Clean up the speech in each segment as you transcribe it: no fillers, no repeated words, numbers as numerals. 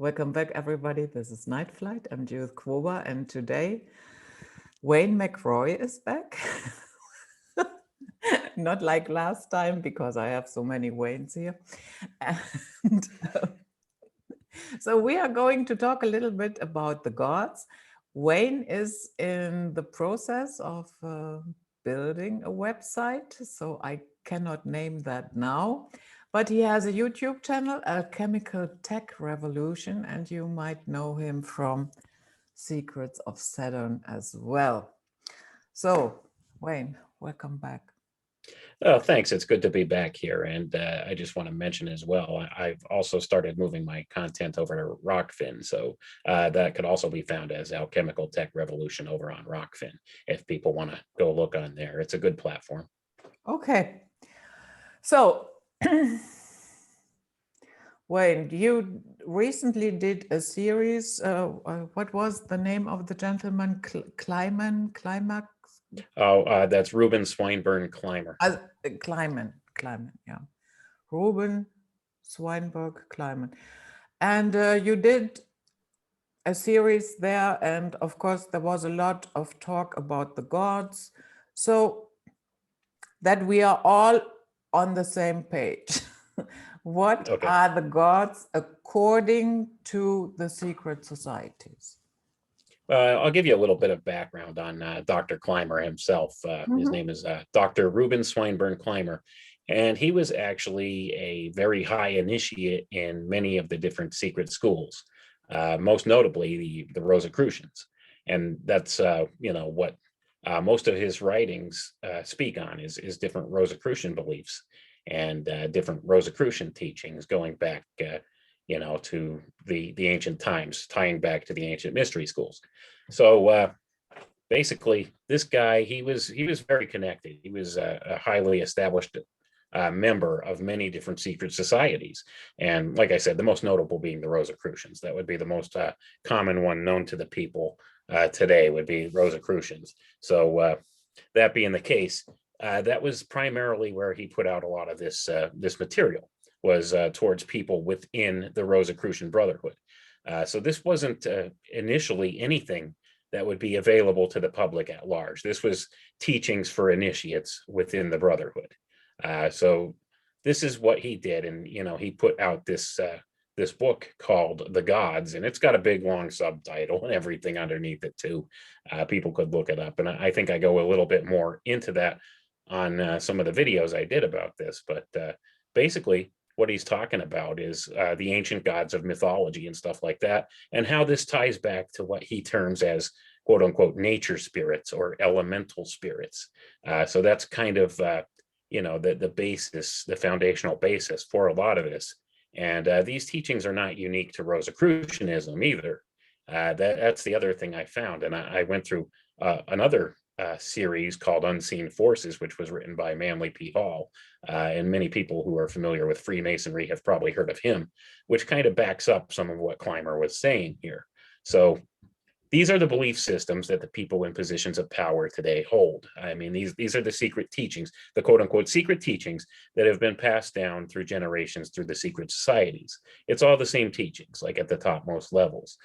Welcome back, everybody. This is Night Flight. I'm Judith Kwoba, and today Wayne McRoy is back. Not like last time, because I have so many Waynes here. And so we are going to talk a little bit about the gods. Wayne is in the process of building a website, so I cannot name that now. But he has a YouTube channel, Alchemical Tech Revolution, and you might know him from Secrets of Saturn as well. So, Wayne, welcome back. Oh, thanks. It's good to be back here. And I just want to mention as well, I've also started moving my content over to Rockfin. So that could also be found as Alchemical Tech Revolution over on Rockfin, if people want to go look on there. It's a good platform. Okay. So, Wayne, you recently did a series. What was the name of the gentleman? Climax? Oh, that's Ruben Swinburne Clymer. Kleiman, yeah. Ruben Swinburne Kleiman. And you did a series there, and of course there was a lot of talk about the gods, so that we are all on the same page. What are the gods according to the secret societies? I'll give you a little bit of background on Dr. Clymer himself. His name is Dr. Ruben Swinburne Clymer, and he was actually a very high initiate in many of the different secret schools, most notably the Rosicrucians. And that's what most of his writings speak on is different Rosicrucian beliefs and different Rosicrucian teachings going back to the ancient times, tying back to the ancient mystery schools. So basically, this guy, he was very connected. He was a highly established member of many different secret societies. And like I said, the most notable being the Rosicrucians. That would be the most common one known to the people today would be Rosicrucians. So that being the case, that was primarily where he put out a lot of this material, was towards people within the Rosicrucian Brotherhood. So this wasn't initially anything that would be available to the public at large. This was teachings for initiates within the Brotherhood. So this is what he did, and he put out this book called The Gods, and it's got a big long subtitle and everything underneath it too. People could look it up, and I think I go a little bit more into that on some of the videos I did about this. But basically, what he's talking about is the ancient gods of mythology and stuff like that, and how this ties back to what he terms as quote unquote nature spirits or elemental spirits. So that's kind of the basis, the foundational basis for a lot of this. And these teachings are not unique to Rosicrucianism either. That's the other thing I found, and I went through another series called Unseen Forces, which was written by Manly P. Hall. And many people who are familiar with Freemasonry have probably heard of him, which kind of backs up some of what Clymer was saying here. So these are the belief systems that the people in positions of power today hold. I mean, these are the secret teachings, the quote unquote secret teachings that have been passed down through generations through the secret societies. It's all the same teachings, like at the topmost levels.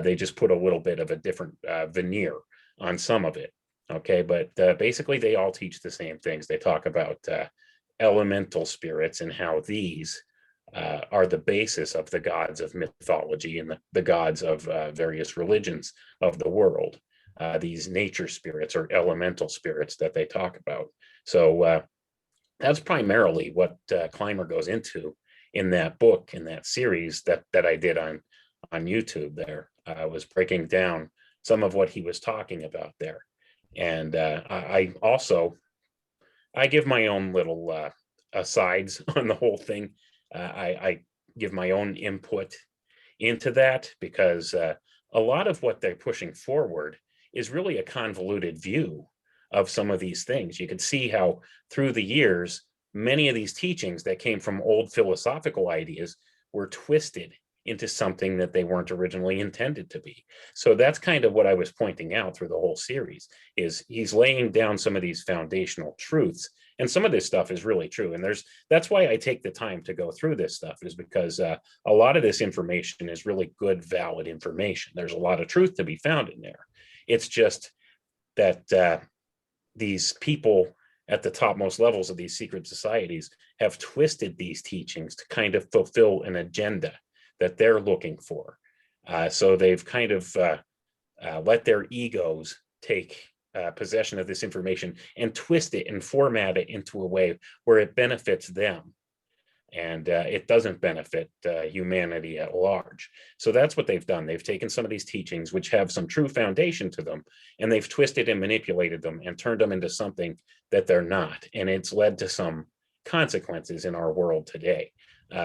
They just put a little bit of a different veneer on some of it. Okay, but basically they all teach the same things. They talk about elemental spirits and how these are the basis of the gods of mythology and the gods of various religions of the world. These nature spirits or elemental spirits that they talk about. So that's primarily what Clymer goes into in that book, in that series that I did on YouTube there. Was breaking down some of what he was talking about there. And I give my own little asides on the whole thing. I give my own input into that because a lot of what they're pushing forward is really a convoluted view of some of these things. You can see how through the years, many of these teachings that came from old philosophical ideas were twisted into something that they weren't originally intended to be. So that's kind of what I was pointing out through the whole series, is he's laying down some of these foundational truths And some of this stuff is really true. And that's why I take the time to go through this stuff, is because a lot of this information is really good, valid information. There's a lot of truth to be found in there. It's just that these people at the topmost levels of these secret societies have twisted these teachings to kind of fulfill an agenda that they're looking for. So they've kind of let their egos take possession of this information and twist it and format it into a way where it benefits them. And it doesn't benefit humanity at large. So that's what they've done. They've taken some of these teachings, which have some true foundation to them, and they've twisted and manipulated them and turned them into something that they're not. And it's led to some consequences in our world today.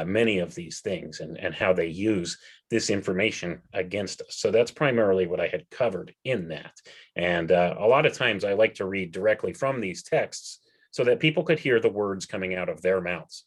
Many of these things and how they use this information against us. So that's primarily what I had covered in that. And a lot of times I like to read directly from these texts so that people could hear the words coming out of their mouths.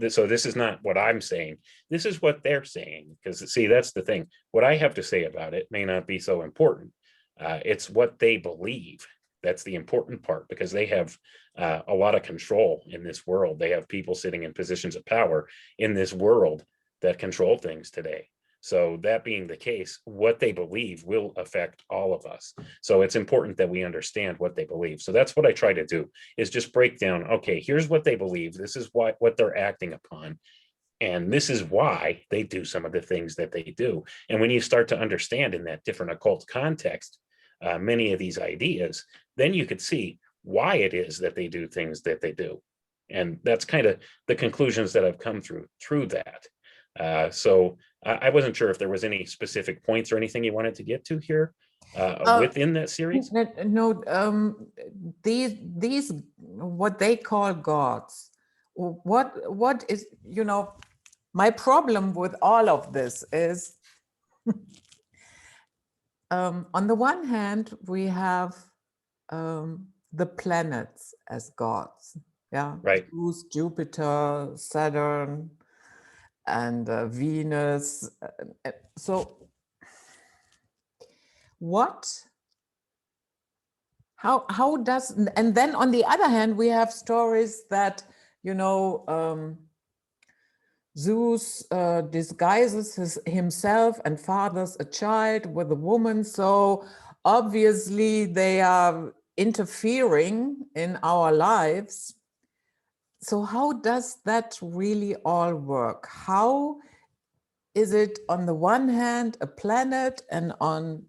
So this is not what I'm saying. This is what they're saying. Because see, that's the thing. What I have to say about it may not be so important. It's what they believe. That's the important part, because they have a lot of control in this world. They have people sitting in positions of power in this world that control things today. So that being the case, what they believe will affect all of us. So it's important that we understand what they believe. So that's what I try to do, is just break down, okay, here's what they believe. This is what they're acting upon. And this is why they do some of the things that they do. And when you start to understand in that different occult context, many of these ideas, then you could see why it is that they do things that they do. And that's kind of the conclusions that I've come through that. So I wasn't sure if there was any specific points or anything you wanted to get to here within that series. No, these what they call gods. What is, my problem with all of this is, on the one hand, we have the planets as gods. Yeah, Right. Zeus, Jupiter, Saturn, and Venus. So how does, and then on the other hand, we have stories that, Zeus disguises himself and fathers a child with a woman. So obviously they are interfering in our lives. So how does that really all work? How is it on the one hand a planet, and on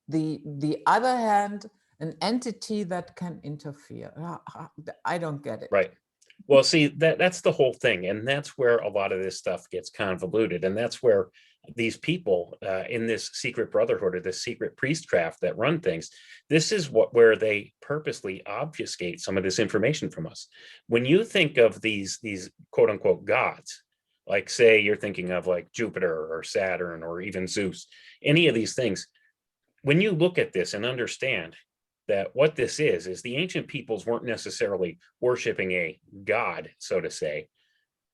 the other hand an entity that can interfere? I don't get it. Right. Well, see, that's the whole thing. And that's where a lot of this stuff gets convoluted. And that's where these people in this secret brotherhood or this secret priestcraft that run things, this is where they purposely obfuscate some of this information from us. When you think of these quote unquote gods, like say you're thinking of like Jupiter or Saturn or even Zeus, any of these things, when you look at this and understand that what this is the ancient peoples weren't necessarily worshiping a god, so to say.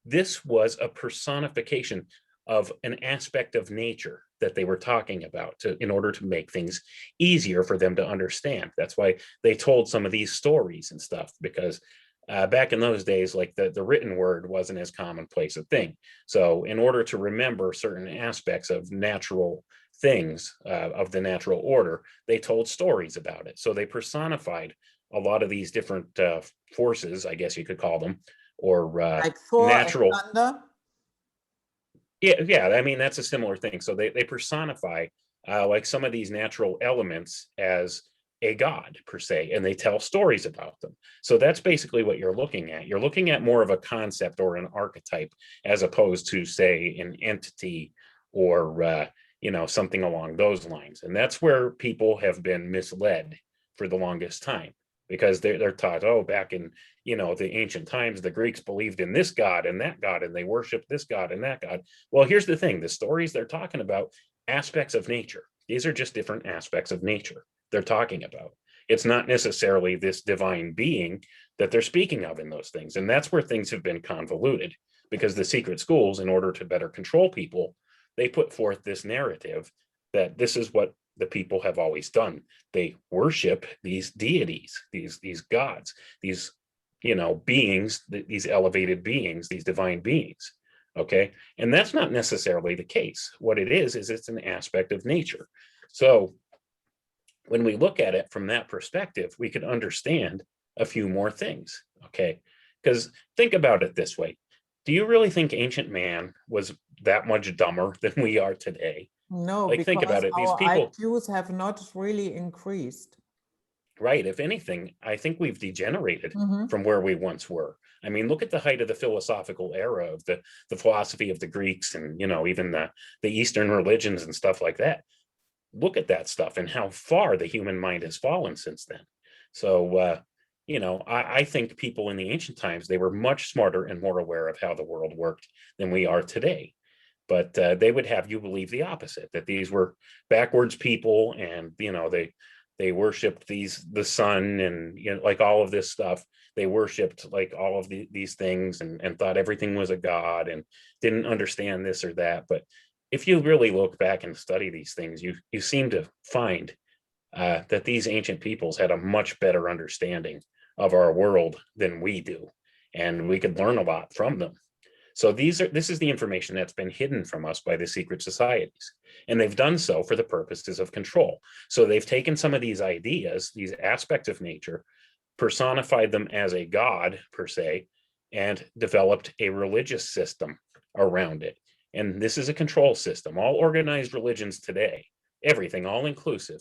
This was a personification of an aspect of nature that they were talking about in order to make things easier for them to understand. That's why they told some of these stories and stuff, because back in those days, like the written word wasn't as commonplace a thing. So in order to remember certain aspects of natural things of the natural order, they told stories about it. So they personified a lot of these different forces, I guess you could call them, or like Thor natural. And thunder? Yeah. I mean, that's a similar thing. So they personify like some of these natural elements as a god per se, and they tell stories about them. So that's basically what you're looking at. You're looking at more of a concept or an archetype, as opposed to say an entity or something along those lines. And that's where people have been misled for the longest time, because they're taught, oh, back in the ancient times, the Greeks believed in this god, and they worshiped this god and that god. Well, here's the thing: the stories they're talking about, aspects of nature. These are just different aspects of nature they're talking about. It's not necessarily this divine being that they're speaking of in those things. And that's where things have been convoluted, because the secret schools, in order to better control people, they put forth this narrative that this is what the people have always done. They worship these deities, these gods, these beings, these elevated beings, these divine beings. Okay. And that's not necessarily the case. What it is it's an aspect of nature. So when we look at it from that perspective, we could understand a few more things. Okay. Because think about it this way. Do you really think ancient man was that much dumber than we are today? No, Like, think because about it. These our people, IQs have not really increased. right? If anything, I think we've degenerated Mm-hmm. from where we once were. I mean, look at the height of the philosophical era of the philosophy of the Greeks, and even the Eastern religions and stuff like that. Look at that stuff and how far the human mind has fallen since then. So, I think people in the ancient times, they were much smarter and more aware of how the world worked than we are today. But they would have you believe the opposite, that these were backwards people, and they worshipped the sun, and like all of this stuff. They worshipped like all of these things, and thought everything was a god, and didn't understand this or that. But if you really look back and study these things, you seem to find that these ancient peoples had a much better understanding of our world than we do, and we could learn a lot from them. So this is the information that's been hidden from us by the secret societies, and they've done so for the purposes of control. So they've taken some of these ideas, these aspects of nature, personified them as a god per se, and developed a religious system around it. And this is a control system. All organized religions today, everything, all inclusive,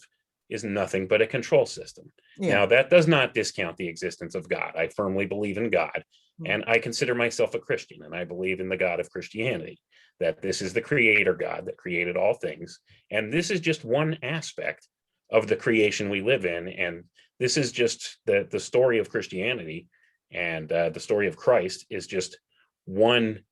is nothing but a control system. Yeah. Now, that does not discount the existence of God. I firmly believe in God, Mm. and I consider myself a Christian, and I believe in the God of Christianity, that this is the creator God that created all things. And this is just one aspect of the creation we live in. And this is just the story of Christianity, and the story of Christ is just one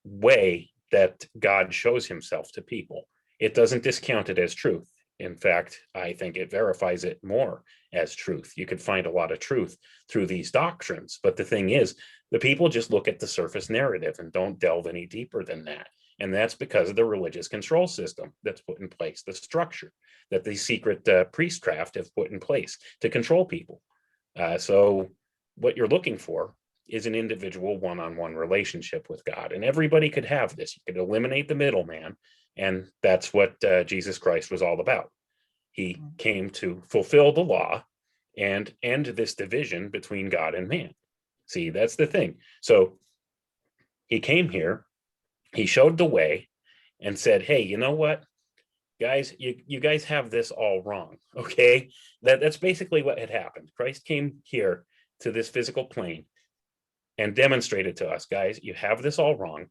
way that God shows himself to people. It doesn't discount it as truth. In fact, I think it verifies it more as truth. You could find a lot of truth through these doctrines. But the thing is, the people just look at the surface narrative and don't delve any deeper than that. And that's because of the religious control system that's put in place, the structure that the secret priestcraft have put in place to control people. So what you're looking for is an individual one-on-one relationship with God. And everybody could have this. You could eliminate the middleman. And that's what Jesus Christ was all about. He came to fulfill the law and end this division between God and man. See, that's the thing. So he came here, he showed the way, and said, hey, you know what, guys, you guys have this all wrong. Okay, that's basically what had happened. Christ came here to this physical plane and demonstrated to us, guys, you have this all wrong.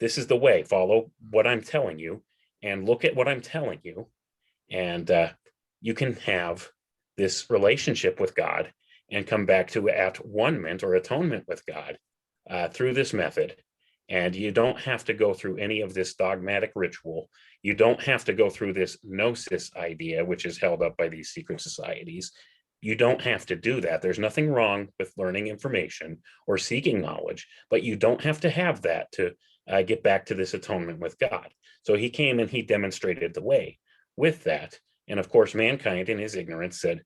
This is the way. Follow what I'm telling you, and look at what I'm telling you, and you can have this relationship with God and come back to at-one-ment or atonement with God through this method. And you don't have to go through any of this dogmatic ritual. You don't have to go through this gnosis idea, which is held up by these secret societies. You don't have to do that. There's nothing wrong with learning information or seeking knowledge, but you don't have to have that to get back to this atonement with God. So he came and he demonstrated the way with that. And of course, mankind in his ignorance said,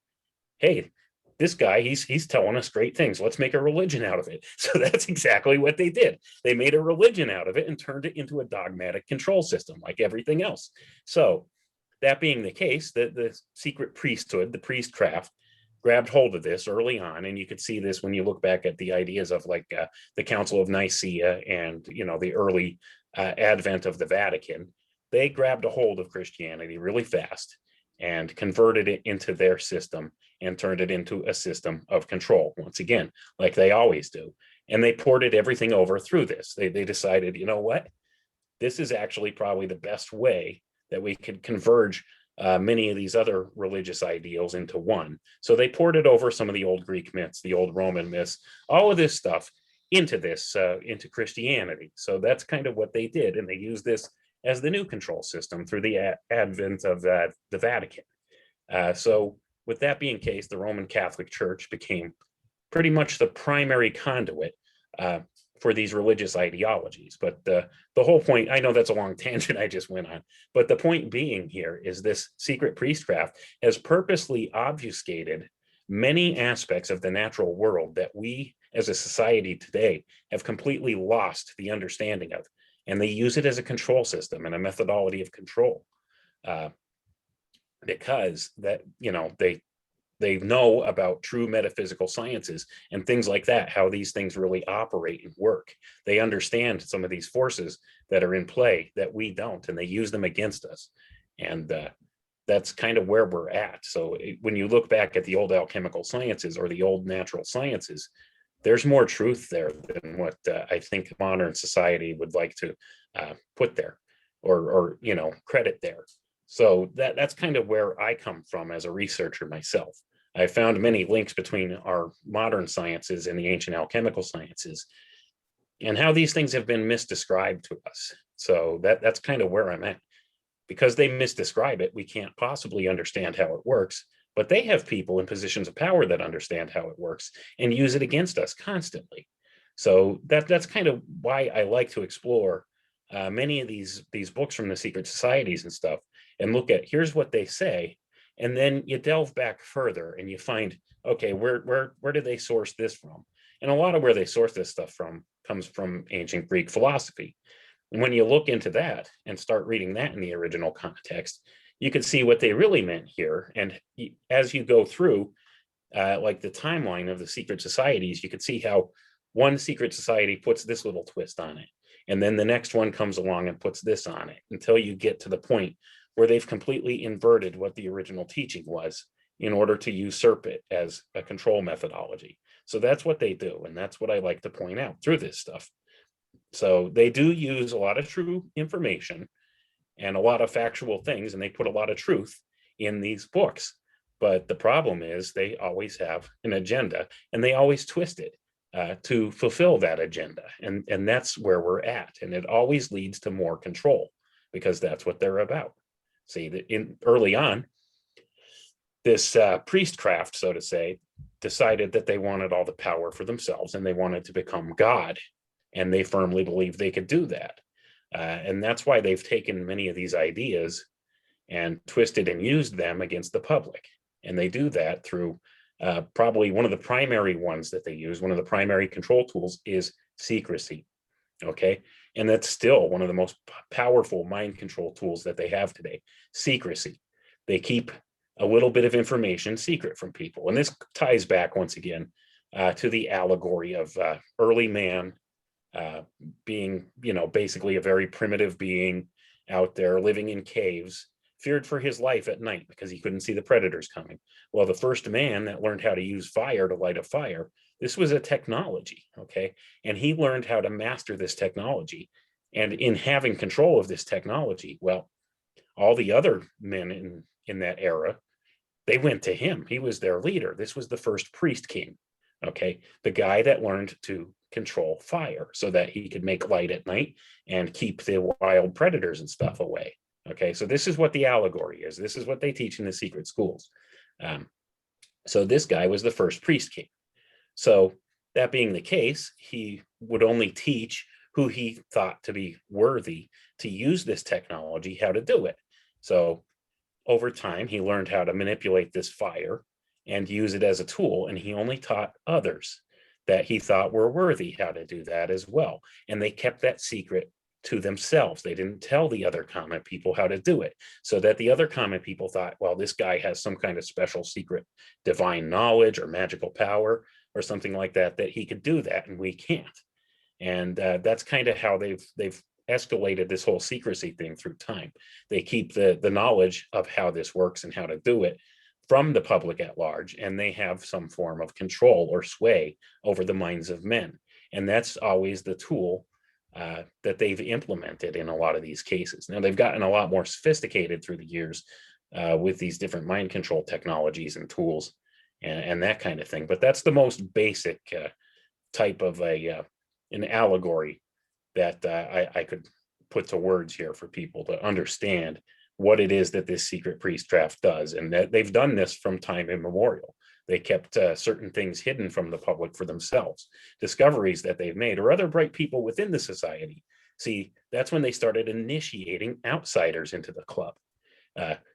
hey, this guy, he's telling us great things. Let's make a religion out of it. So that's exactly what they did. They made a religion out of it and turned it into a dogmatic control system like everything else. So that being the case, the secret priesthood, the priestcraft, grabbed hold of this early on, and you could see this when you look back at the ideas of like the Council of Nicaea and the early advent of the Vatican. They grabbed a hold of Christianity really fast and converted it into their system and turned it into a system of control, once again, like they always do. And they ported everything over through this. They decided, you know what, this is actually probably the best way that we could converge many of these other religious ideals into one. So they ported over some of the old Greek myths, the old Roman myths, all of this stuff into into Christianity. So that's kind of what they did. And they used this as the new control system through the advent of the Vatican. So with that being the case, the Roman Catholic Church became pretty much the primary conduit for these religious ideologies. But the whole point, I know that's a long tangent I just went on, but the point being here is this secret priestcraft has purposely obfuscated many aspects of the natural world that we as a society today have completely lost the understanding of. And they use it as a control system and a methodology of control, because that, they know about true metaphysical sciences and things like that, how these things really operate and work. They understand some of these forces that are in play that we don't, and they use them against us. And that's kind of where we're at. So when you look back at the old alchemical sciences or the old natural sciences, there's more truth there than what I think modern society would like to put there, or credit there. So that's kind of where I come from as a researcher myself. I found many links between our modern sciences and the ancient alchemical sciences, and how these things have been misdescribed to us. So that's kind of where I'm at. Because they misdescribe it, we can't possibly understand how it works. But they have people in positions of power that understand how it works and use it against us constantly. So that's kind of why I like to explore many of these books from the secret societies and stuff, and look at, here's what they say, and then you delve back further and you find, okay, where did they source this from? And a lot of where they source this stuff from comes from ancient Greek philosophy. And when you look into that and start reading that in the original context, you can see what they really meant here. And as you go through, like the timeline of the secret societies, you can see how one secret society puts this little twist on it, and then the next one comes along and puts this on it, until you get to the point where they've completely inverted what the original teaching was in order to usurp it as a control methodology. So that's what they do, and that's what I like to point out through this stuff. So they do use a lot of true information and a lot of factual things, and they put a lot of truth in these books. But the problem is they always have an agenda, and they always twist it to fulfill that agenda. And that's where we're at. And it always leads to more control, because that's what they're about. See, early on, this priestcraft, so to say, decided that they wanted all the power for themselves, and they wanted to become God. And they firmly believed they could do that. And that's why they've taken many of these ideas and twisted and used them against the public. And they do that through probably one of the primary ones that they use, one of the primary control tools is secrecy. Okay. And that's still one of the most powerful mind control tools that they have today, secrecy. They keep a little bit of information secret from people. And this ties back once again to the allegory of early man being, basically a very primitive being out there living in caves, feared for his life at night because he couldn't see the predators coming. Well, the first man that learned how to use fire to light a fire, this was a technology, okay? And he learned how to master this technology. And in having control of this technology, well, all the other men in that era, they went to him. He was their leader. This was the first priest king, okay? The guy that learned to control fire so that he could make light at night and keep the wild predators and stuff away. Okay, so this is what the allegory is. This is what they teach in the secret schools. So this guy was the first priest king. So that being the case, he would only teach who he thought to be worthy to use this technology, how to do it. So over time, he learned how to manipulate this fire and use it as a tool, and he only taught others that he thought were worthy how to do that as well. And they kept that secret to themselves. They didn't tell the other common people how to do it, so that the other common people thought, well, this guy has some kind of special secret divine knowledge or magical power or something like that, that he could do that and we can't. And that's kind of how they've escalated this whole secrecy thing through time. They keep the knowledge of how this works and how to do it from the public at large, and they have some form of control or sway over the minds of men. And that's always the tool that they've implemented in a lot of these cases. Now, they've gotten a lot more sophisticated through the years with these different mind control technologies and tools and that kind of thing. But that's the most basic type of an allegory that I could put to words here for people to understand what it is that this secret priestcraft does. And that they've done this from time immemorial. They kept certain things hidden from the public for themselves, discoveries that they've made, or other bright people within the society. See, that's when they started initiating outsiders into the club.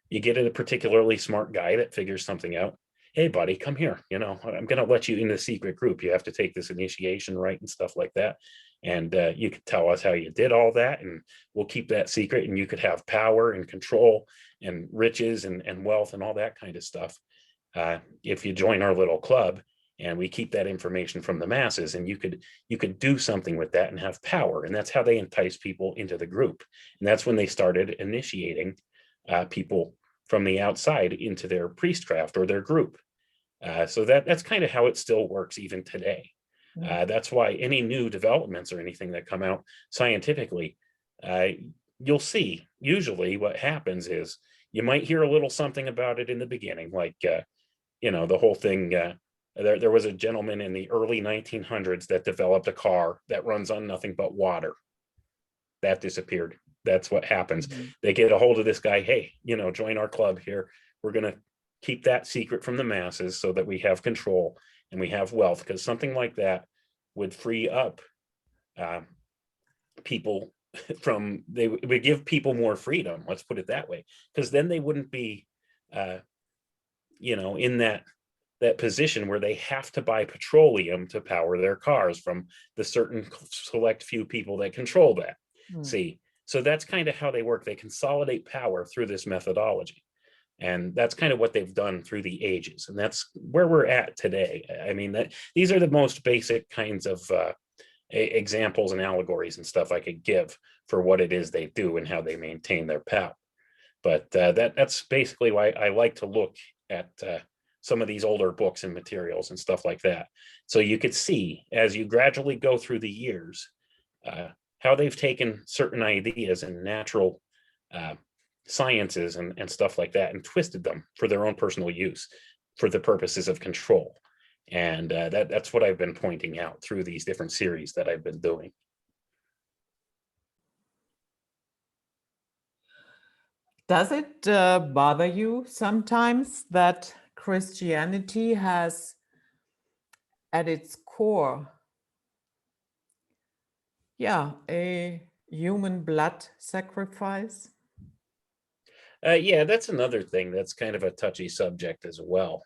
You get a particularly smart guy that figures something out, hey buddy, come here, I'm going to let you in the secret group. You have to take this initiation rite and stuff like that, and you could tell us how you did all that, and we'll keep that secret, and you could have power and control and riches and wealth and all that kind of stuff if you join our little club, and we keep that information from the masses, and you could do something with that and have power. And that's how they entice people into the group. And that's when they started initiating people from the outside into their priestcraft or their group. So that's kind of how it still works even today. That's why any new developments or anything that come out scientifically, you'll see usually what happens is you might hear a little something about it in the beginning, like, the whole thing. There was a gentleman in the early 1900s that developed a car that runs on nothing but water. That disappeared. That's what happens. They get a hold of this guy. Hey, join our club here. We're going to keep that secret from the masses so that we have control and we have wealth, because something like that would free up people they would give people more freedom. Let's put it that way, because then they wouldn't be, in that position where they have to buy petroleum to power their cars from the certain select few people that control that. See, so that's kind of how they work. They consolidate power through this methodology. And that's kind of what they've done through the ages. And that's where we're at today. I mean, these are the most basic kinds of examples and allegories and stuff I could give for what it is they do and how they maintain their power. But that's basically why I like to look at some of these older books and materials and stuff like that. So you could see, as you gradually go through the years, how they've taken certain ideas and natural sciences and stuff like that and twisted them for their own personal use for the purposes of control. And that's what I've been pointing out through these different series that I've been doing. Does it bother you sometimes that Christianity has at its core, a human blood sacrifice? Yeah, that's another thing that's kind of a touchy subject as well,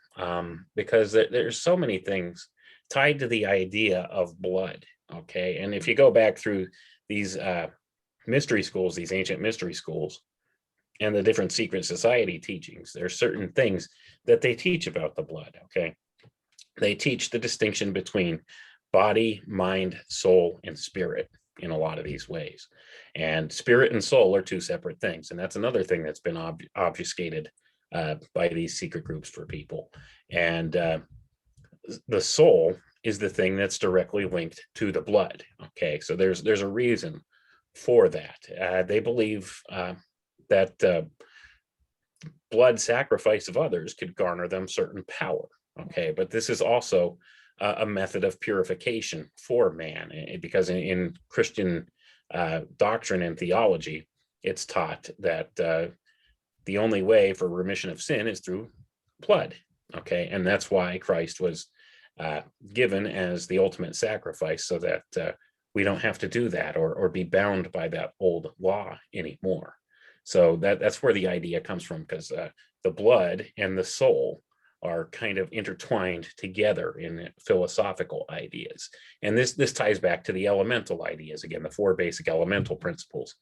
because there's so many things tied to the idea of blood. Okay, and if you go back through these mystery schools, these ancient mystery schools, and the different secret society teachings, there's certain things that they teach about the blood. Okay, they teach the distinction between body, mind, soul, and spirit in a lot of these ways. And spirit and soul are two separate things. And that's another thing that's been obfuscated by these secret groups for people. And the soul is the thing that's directly linked to the blood. Okay, so there's a reason for that. They believe that blood sacrifice of others could garner them certain power. Okay, but this is also a method of purification for man, because in Christian doctrine and theology, it's taught that the only way for remission of sin is through blood. Okay, and that's why Christ was given as the ultimate sacrifice, so that we don't have to do that or be bound by that old law anymore. So that's where the idea comes from, because the blood and the soul are kind of intertwined together in philosophical ideas. And this ties back to the elemental ideas, again, the four basic elemental principles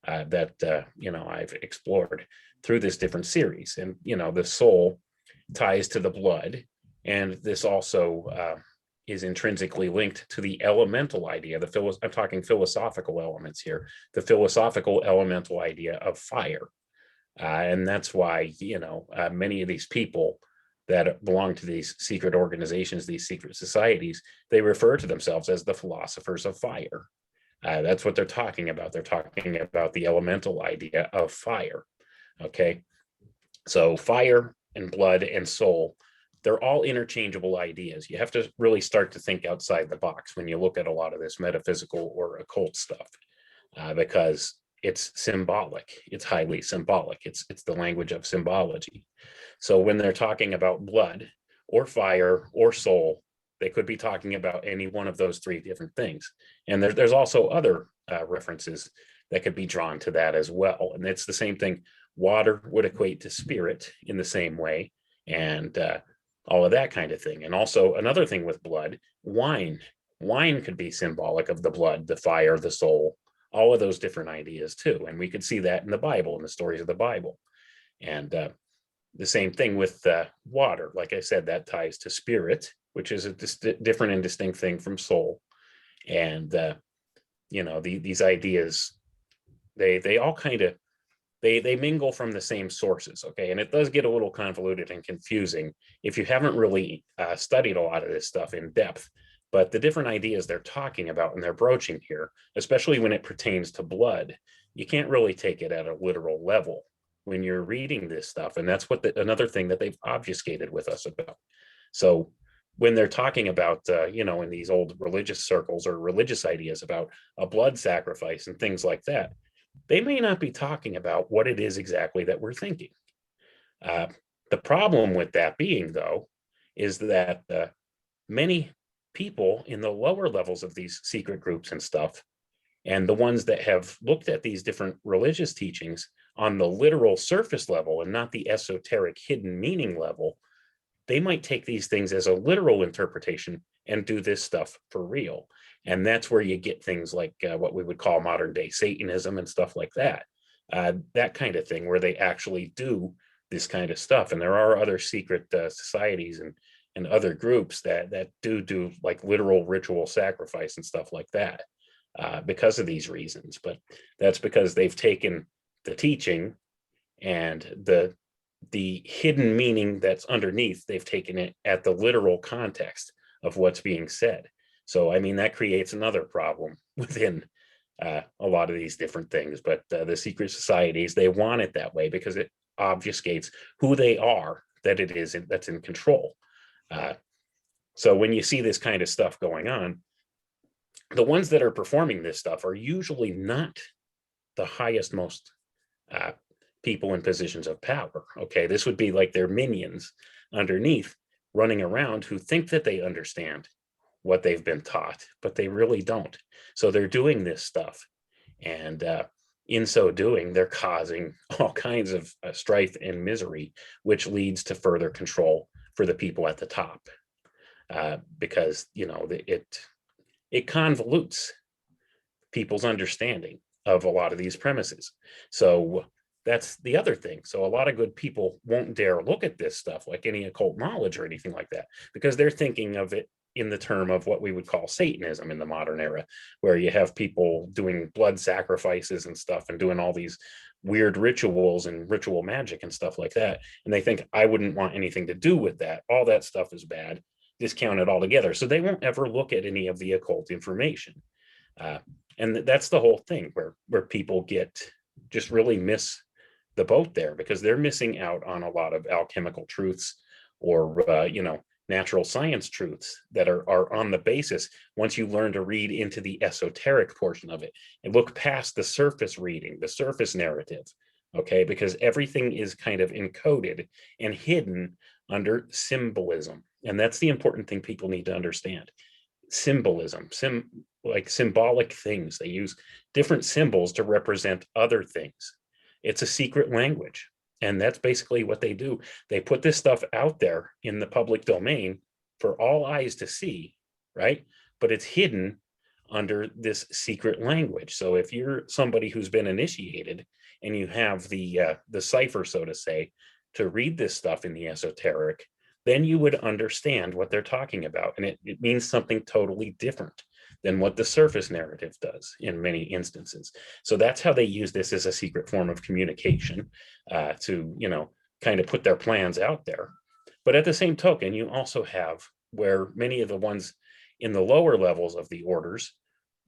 that I've explored through this different series. And the soul ties to the blood, and this also is intrinsically linked to the elemental idea. I'm talking philosophical elements here, the philosophical elemental idea of fire. And that's why many of these people that belong to these secret organizations, these secret societies, they refer to themselves as the philosophers of fire. That's what they're talking about. They're talking about the elemental idea of fire. Okay, so fire and blood and soul, they're all interchangeable ideas. You have to really start to think outside the box when you look at a lot of this metaphysical or occult stuff, because it's symbolic. It's highly symbolic. It's the language of symbology. So when they're talking about blood or fire or soul, they could be talking about any one of those three different things. And there's also other references that could be drawn to that as well. And it's the same thing. Water would equate to spirit in the same way. And all of that kind of thing. And also another thing with blood, wine. Wine could be symbolic of the blood, the fire, the soul, all of those different ideas too. And we could see that in the Bible, in the stories of the Bible. And the same thing with water. Like I said, that ties to spirit, which is a different and distinct thing from soul. And these ideas, they all kind of they mingle from the same sources. Okay, and it does get a little convoluted and confusing if you haven't really studied a lot of this stuff in depth. But the different ideas they're talking about and they're broaching here, especially when it pertains to blood, you can't really take it at a literal level when you're reading this stuff. And that's what another thing that they've obfuscated with us about. So when they're talking about, in these old religious circles or religious ideas about a blood sacrifice and things like that, they may not be talking about what it is exactly that we're thinking. The problem with that being, though, is that many people in the lower levels of these secret groups and stuff, and the ones that have looked at these different religious teachings on the literal surface level and not the esoteric hidden meaning level, they might take these things as a literal interpretation and do this stuff for real. And that's where you get things like what we would call modern day Satanism and stuff like that. That kind of thing where they actually do this kind of stuff. And there are other secret societies and other groups that do like literal ritual sacrifice and stuff like that because of these reasons. But that's because they've taken the teaching and the hidden meaning that's underneath, they've taken it at the literal context of what's being said. So, I mean, that creates another problem within a lot of these different things. But the secret societies, they want it that way because it obfuscates who they are, that it is that's in control. So when you see this kind of stuff going on, the ones that are performing this stuff are usually not the highest, most people in positions of power. Okay, this would be like their minions underneath running around who think that they understand what they've been taught, but they really don't. So they're doing this stuff. And in so doing, they're causing all kinds of strife and misery, which leads to further control for the people at the top. Because, it convolutes people's understanding of a lot of these premises. So that's the other thing. So a lot of good people won't dare look at this stuff like any occult knowledge or anything like that, because they're thinking of it in the term of what we would call Satanism in the modern era, where you have people doing blood sacrifices and stuff and doing all these weird rituals and ritual magic and stuff like that. And they think, I wouldn't want anything to do with that. All that stuff is bad. Discount it altogether. So they won't ever look at any of the occult information. And that's the whole thing where people get just really miss the boat there, because they're missing out on a lot of alchemical truths or natural science truths that are on the basis, once you learn to read into the esoteric portion of it and look past the surface reading, the surface narrative. Okay, because everything is kind of encoded and hidden under symbolism. And that's the important thing people need to understand. Symbolism, like symbolic things. They use different symbols to represent other things. It's a secret language. And that's basically what they do. They put this stuff out there in the public domain for all eyes to see, right? But it's hidden under this secret language. So if you're somebody who's been initiated and you have the cipher, so to say, to read this stuff in the esoteric, then you would understand what they're talking about. And it means something totally different than what the surface narrative does in many instances. So that's how they use this as a secret form of communication to, kind of put their plans out there. But at the same token, you also have where many of the ones in the lower levels of the orders,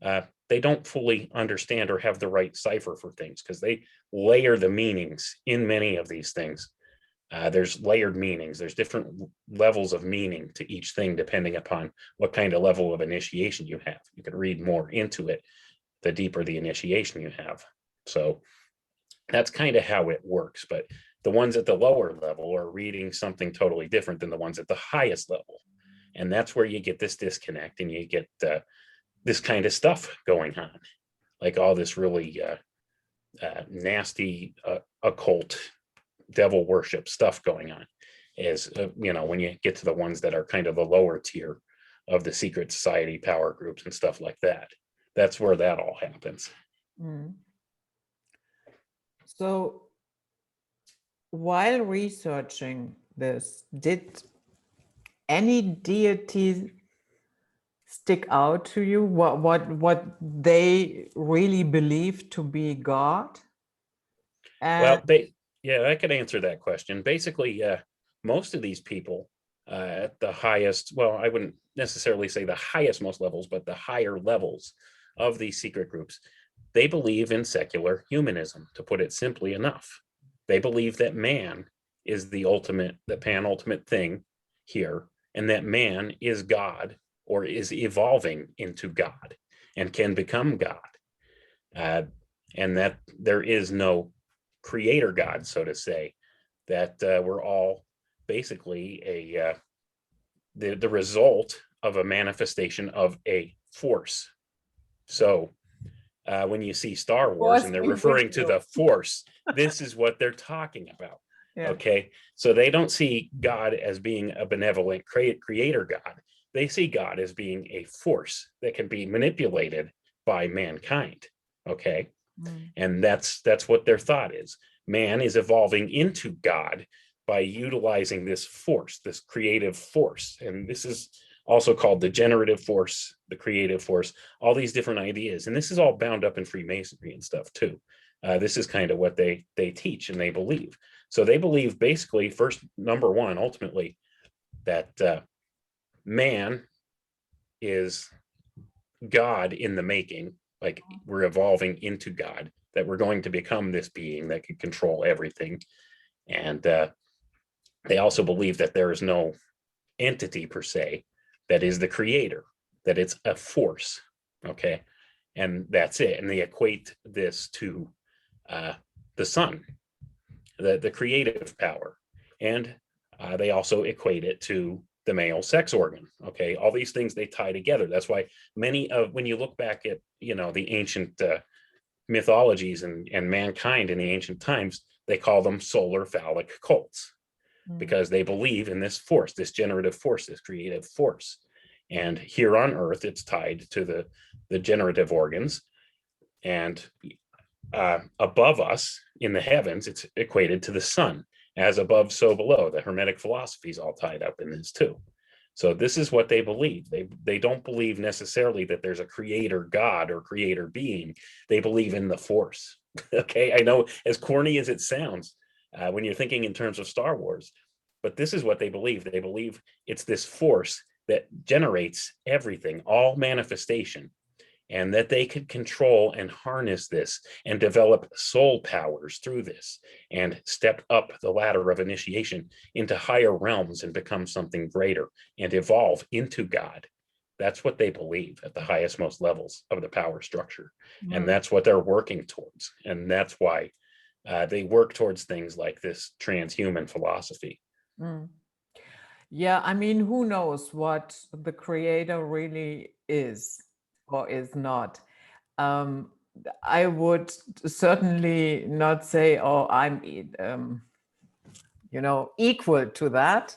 they don't fully understand or have the right cipher for things, because they layer the meanings in many of these things. There's layered meanings. There's different levels of meaning to each thing, depending upon what kind of level of initiation you have. You can read more into it, the deeper the initiation you have. So that's kind of how it works. But the ones at the lower level are reading something totally different than the ones at the highest level. And that's where you get this disconnect, and you get this kind of stuff going on, like all this really nasty occult devil worship stuff going on. is, when you get to the ones that are kind of the lower tier of the secret society power groups and stuff like that. That's where that all happens. Mm. So while researching this, did any deity stick out to you? What they really believe to be God? Well, And I could answer that question. Basically, most of these people at the highest, well, I wouldn't necessarily say the highest most levels, but the higher levels of these secret groups, they believe in secular humanism, to put it simply enough. They believe that man is the penultimate thing here, and that man is God, or is evolving into God and can become God. And that there is no creator God, so to say, that we're all basically the result of a manifestation of a force. So when you see Star Wars was and they're be with referring to you. the force, this is what they're talking about. Yeah. Okay, so they don't see God as being a benevolent creator God. They see God as being a force that can be manipulated by mankind. Okay, Mm. and that's what their thought is. Man is evolving into God by utilizing this force, this creative force. And this is also called the generative force, the creative force, all these different ideas. And this is all bound up in Freemasonry and stuff too. This is kind of what they teach and they believe. So they believe basically, first, number one, ultimately, that man is God in the making, like we're evolving into God, that we're going to become this being that can control everything. And they also believe that there is no entity per se that is the creator, that it's a force. Okay. And that's it. And they equate this to the sun, the creative power. And they also equate it to the male sex organ. Okay. All these things they tie together. That's why many of, when you look back at, the ancient mythologies and mankind in the ancient times, they call them solar phallic cults, because they believe in this force, this generative force, this creative force. And here on Earth, it's tied to the generative organs. And above us in the heavens, it's equated to the sun. As above, so below. The Hermetic philosophy is all tied up in this too. So this is what they believe. They don't believe necessarily that there's a creator God or creator being. They believe in the force. Okay, I know, as corny as it sounds, when you're thinking in terms of Star Wars, but this is what they believe. They believe it's this force that generates everything, all manifestation, and that they could control and harness this and develop soul powers through this and step up the ladder of initiation into higher realms and become something greater and evolve into God. That's what they believe at the highest, most levels of the power structure. And that's what they're working towards. And that's why they work towards things like this transhuman philosophy. Mm. Yeah, I mean, who knows what the creator really is or is not. Um, I would certainly not say, oh, I'm, equal to that.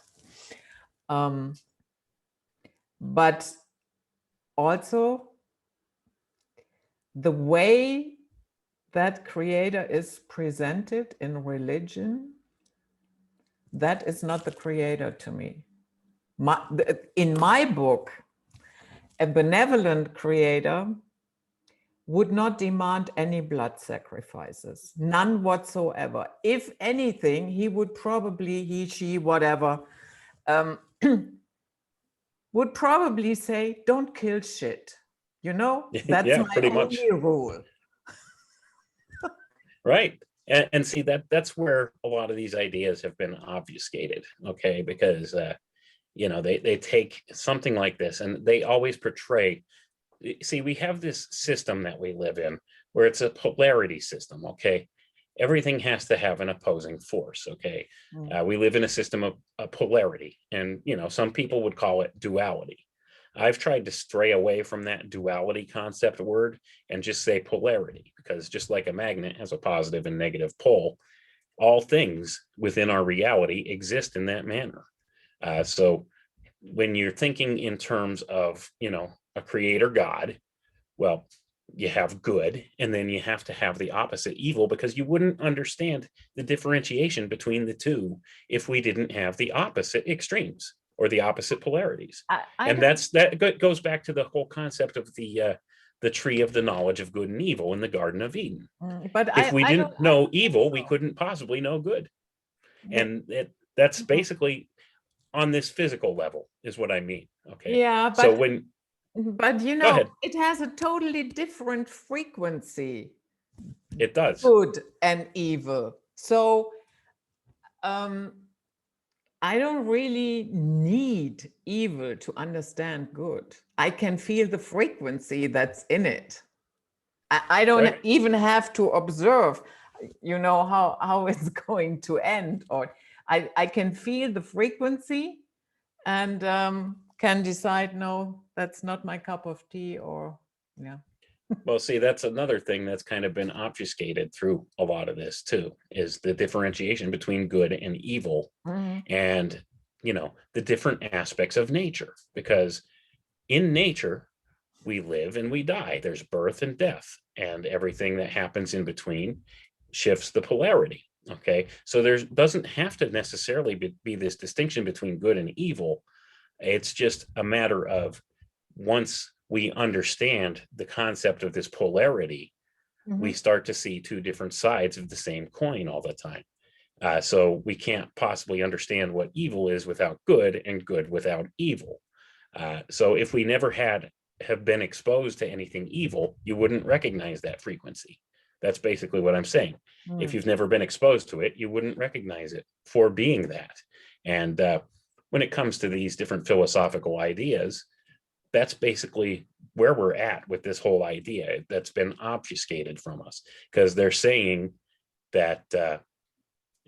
But also the way that creator is presented in religion, that is not the creator to me. In my book, a benevolent creator would not demand any blood sacrifices, none whatsoever. If anything, he would probably, he, she, whatever, would probably say, don't kill shit. That's Yeah, my pretty much. only rule. Right. And see, that's where a lot of these ideas have been obfuscated. Okay, because they take something like this and they always portray. See, we have this system that we live in where it's a polarity system. Okay, everything has to have an opposing force. Okay, we live in a system of polarity, and some people would call it duality. I've tried to stray away from that duality concept word and just say polarity, because just like a magnet has a positive and negative pole, all things within our reality exist in that manner. So when you're thinking in terms of, a creator God, well, you have good, and then you have to have the opposite, evil, because you wouldn't understand the differentiation between the two if we didn't have the opposite extremes or the opposite polarities. I And don't. that goes back to the whole concept of the tree of the knowledge of good and evil in the Garden of Eden. But If we I don't. didn't I know don't think evil, we so. couldn't possibly know good. The- And that's Mhm. basically on this physical level is what I mean. Okay. Yeah, So when, but go ahead. it has a totally different frequency, It does. good and evil. So um, I don't really need evil to understand good. I can feel the frequency that's in it. I don't Right. even have to observe, how it's going to end, or I can feel the frequency and can decide, no, that's not my cup of tea, or yeah. Well, see, that's another thing that's kind of been obfuscated through a lot of this too, is the differentiation between good and evil, Mhm. and, the different aspects of nature. Because in nature, we live and we die. There's birth and death, and everything that happens in between shifts the polarity. Okay. So there doesn't have to necessarily be this distinction between good and evil. It's just a matter of, once we understand the concept of this polarity, we Mhm. start to see two different sides of the same coin all the time. So we can't possibly understand what evil is without good, and good without evil. So if we never have been exposed to anything evil, you wouldn't recognize that frequency. That's basically what I'm saying. If Mm. you've never been exposed to it, you wouldn't recognize it for being that. And when it comes to these different philosophical ideas, that's basically where we're at with this whole idea that's been obfuscated from us, because they're saying that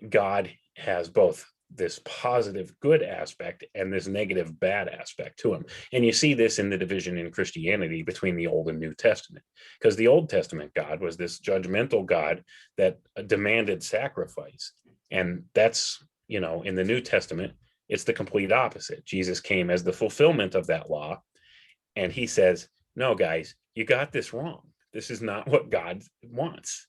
God has both this positive good aspect and this negative bad aspect to him. And you see this in the division in Christianity between the Old and New Testament, because the Old Testament God was this judgmental God that demanded sacrifice. And that's, in the New Testament, it's the complete opposite. Jesus came as the fulfillment of that law. And he says, no, guys, you got this wrong. This is not what God wants.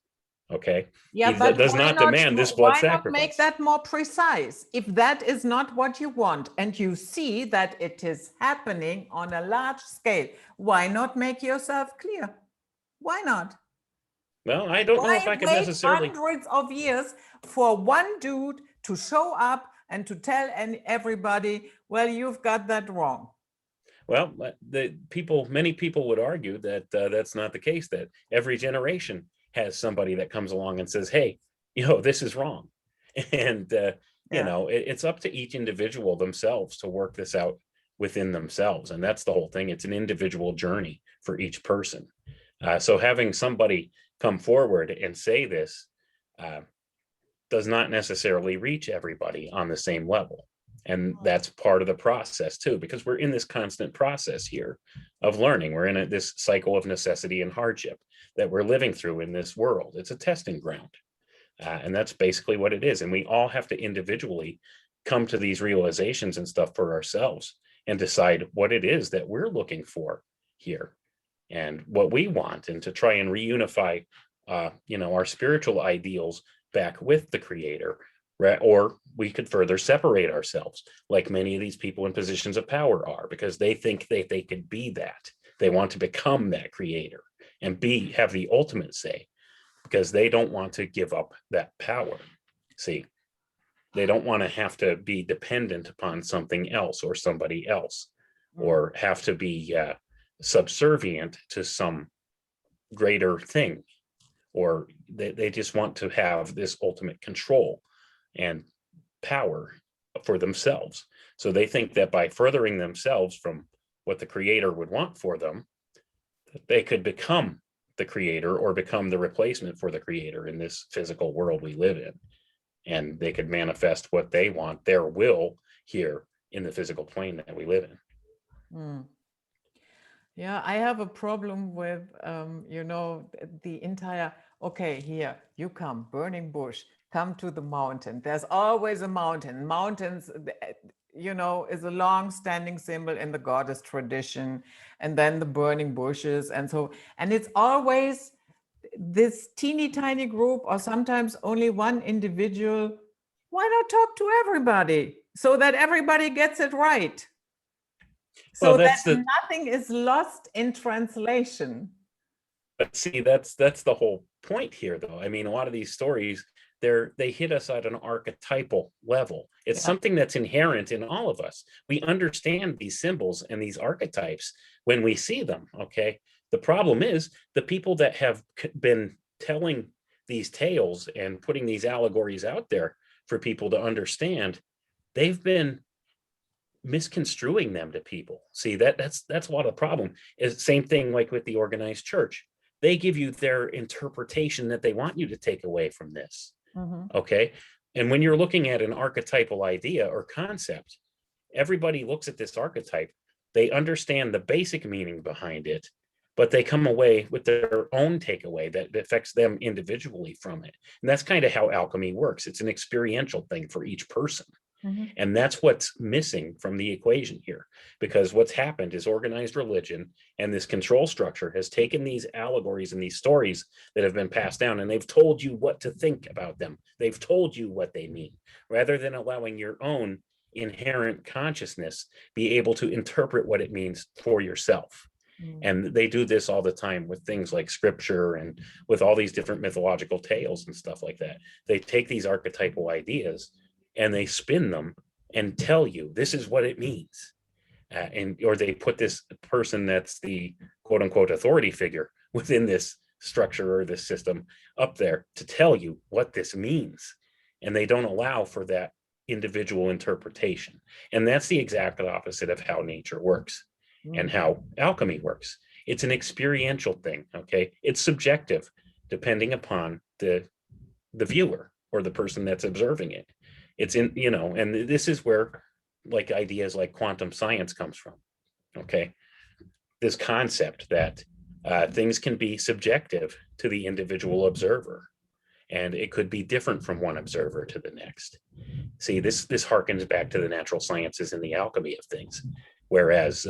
Okay. Yeah, He but does not demand this blood why not make sacrifice. that more precise? If that is not what you want and you see that it is happening on a large scale, why not make yourself clear? Why not? Well, I don't know if Why I could wait necessarily. hundreds of years for one dude to show up and to tell everybody, well, you've got that wrong? Well, many people would argue that that's not the case. That every generation has somebody that comes along and says, "Hey, this is wrong," and Yeah. it's up to each individual themselves to work this out within themselves, and that's the whole thing. It's an individual journey for each person. So having somebody come forward and say this uh, does not necessarily reach everybody on the same level. And that's part of the process too, because we're in this constant process here of learning. We're in this cycle of necessity and hardship that we're living through in this world. It's a testing ground. And that's basically what it is. And we all have to individually come to these realizations and stuff for ourselves and decide what it is that we're looking for here and what we want, and to try and reunify our spiritual ideals back with the creator. Right? Or we could further separate ourselves, like many of these people in positions of power are, because they think they could be that. They want to become that creator and have the ultimate say, because they don't want to give up that power. See, they don't want to have to be dependent upon something else or somebody else, Mm. or have to be subservient to some greater thing, or they just want to have this ultimate control and power for themselves. So they think that by furthering themselves from what the creator would want for them, they could become the creator or become the replacement for the creator in this physical world we live in. And they could manifest what they want, their will, here in the physical plane that we live in. Mm. Yeah, I have a problem with, the entire, okay, here, you come, burning bush, come to the mountain. There's always a mountain. Mountains, is a long-standing symbol in the goddess tradition, and then the burning bushes, and it's always this teeny tiny group, or sometimes only one individual. Why not talk to everybody so that everybody gets it right? So that nothing is lost in translation. But see, that's the whole point here, though. I mean, a lot of these stories, they hit us at an archetypal level. It's something that's inherent in all of us. We understand these symbols and these archetypes when we see them. Okay. The problem is the people that have been telling these tales and putting these allegories out there for people to understand, they've been misconstruing them to people. See, that's a lot of the problem. Is the same thing like with the organized church. They give you their interpretation that they want you to take away from this. Okay. And when you're looking at an archetypal idea or concept, everybody looks at this archetype, they understand the basic meaning behind it, but they come away with their own takeaway that affects them individually from it. And that's kind of how alchemy works. It's an experiential thing for each person. And that's what's missing from the equation here, because what's happened is organized religion and this control structure has taken these allegories and these stories that have been passed down, and they've told you what to think about them. They've told you what they mean, rather than allowing your own inherent consciousness be able to interpret what it means for yourself. And they do this all the time with things like scripture and with all these different mythological tales and stuff like that. They take these archetypal ideas and they spin them and tell you this is what it means. Or they put this person that's the quote unquote authority figure within this structure or this system up there to tell you what this means. And they don't allow for that individual interpretation. And that's the exact opposite of how nature works and how alchemy works. It's an experiential thing, okay? It's subjective depending upon the viewer or the person that's observing it. It's in, and this is where like ideas like quantum science comes from. Okay. This concept that things can be subjective to the individual observer, and it could be different from one observer to the next. See, this harkens back to the natural sciences and the alchemy of things, whereas,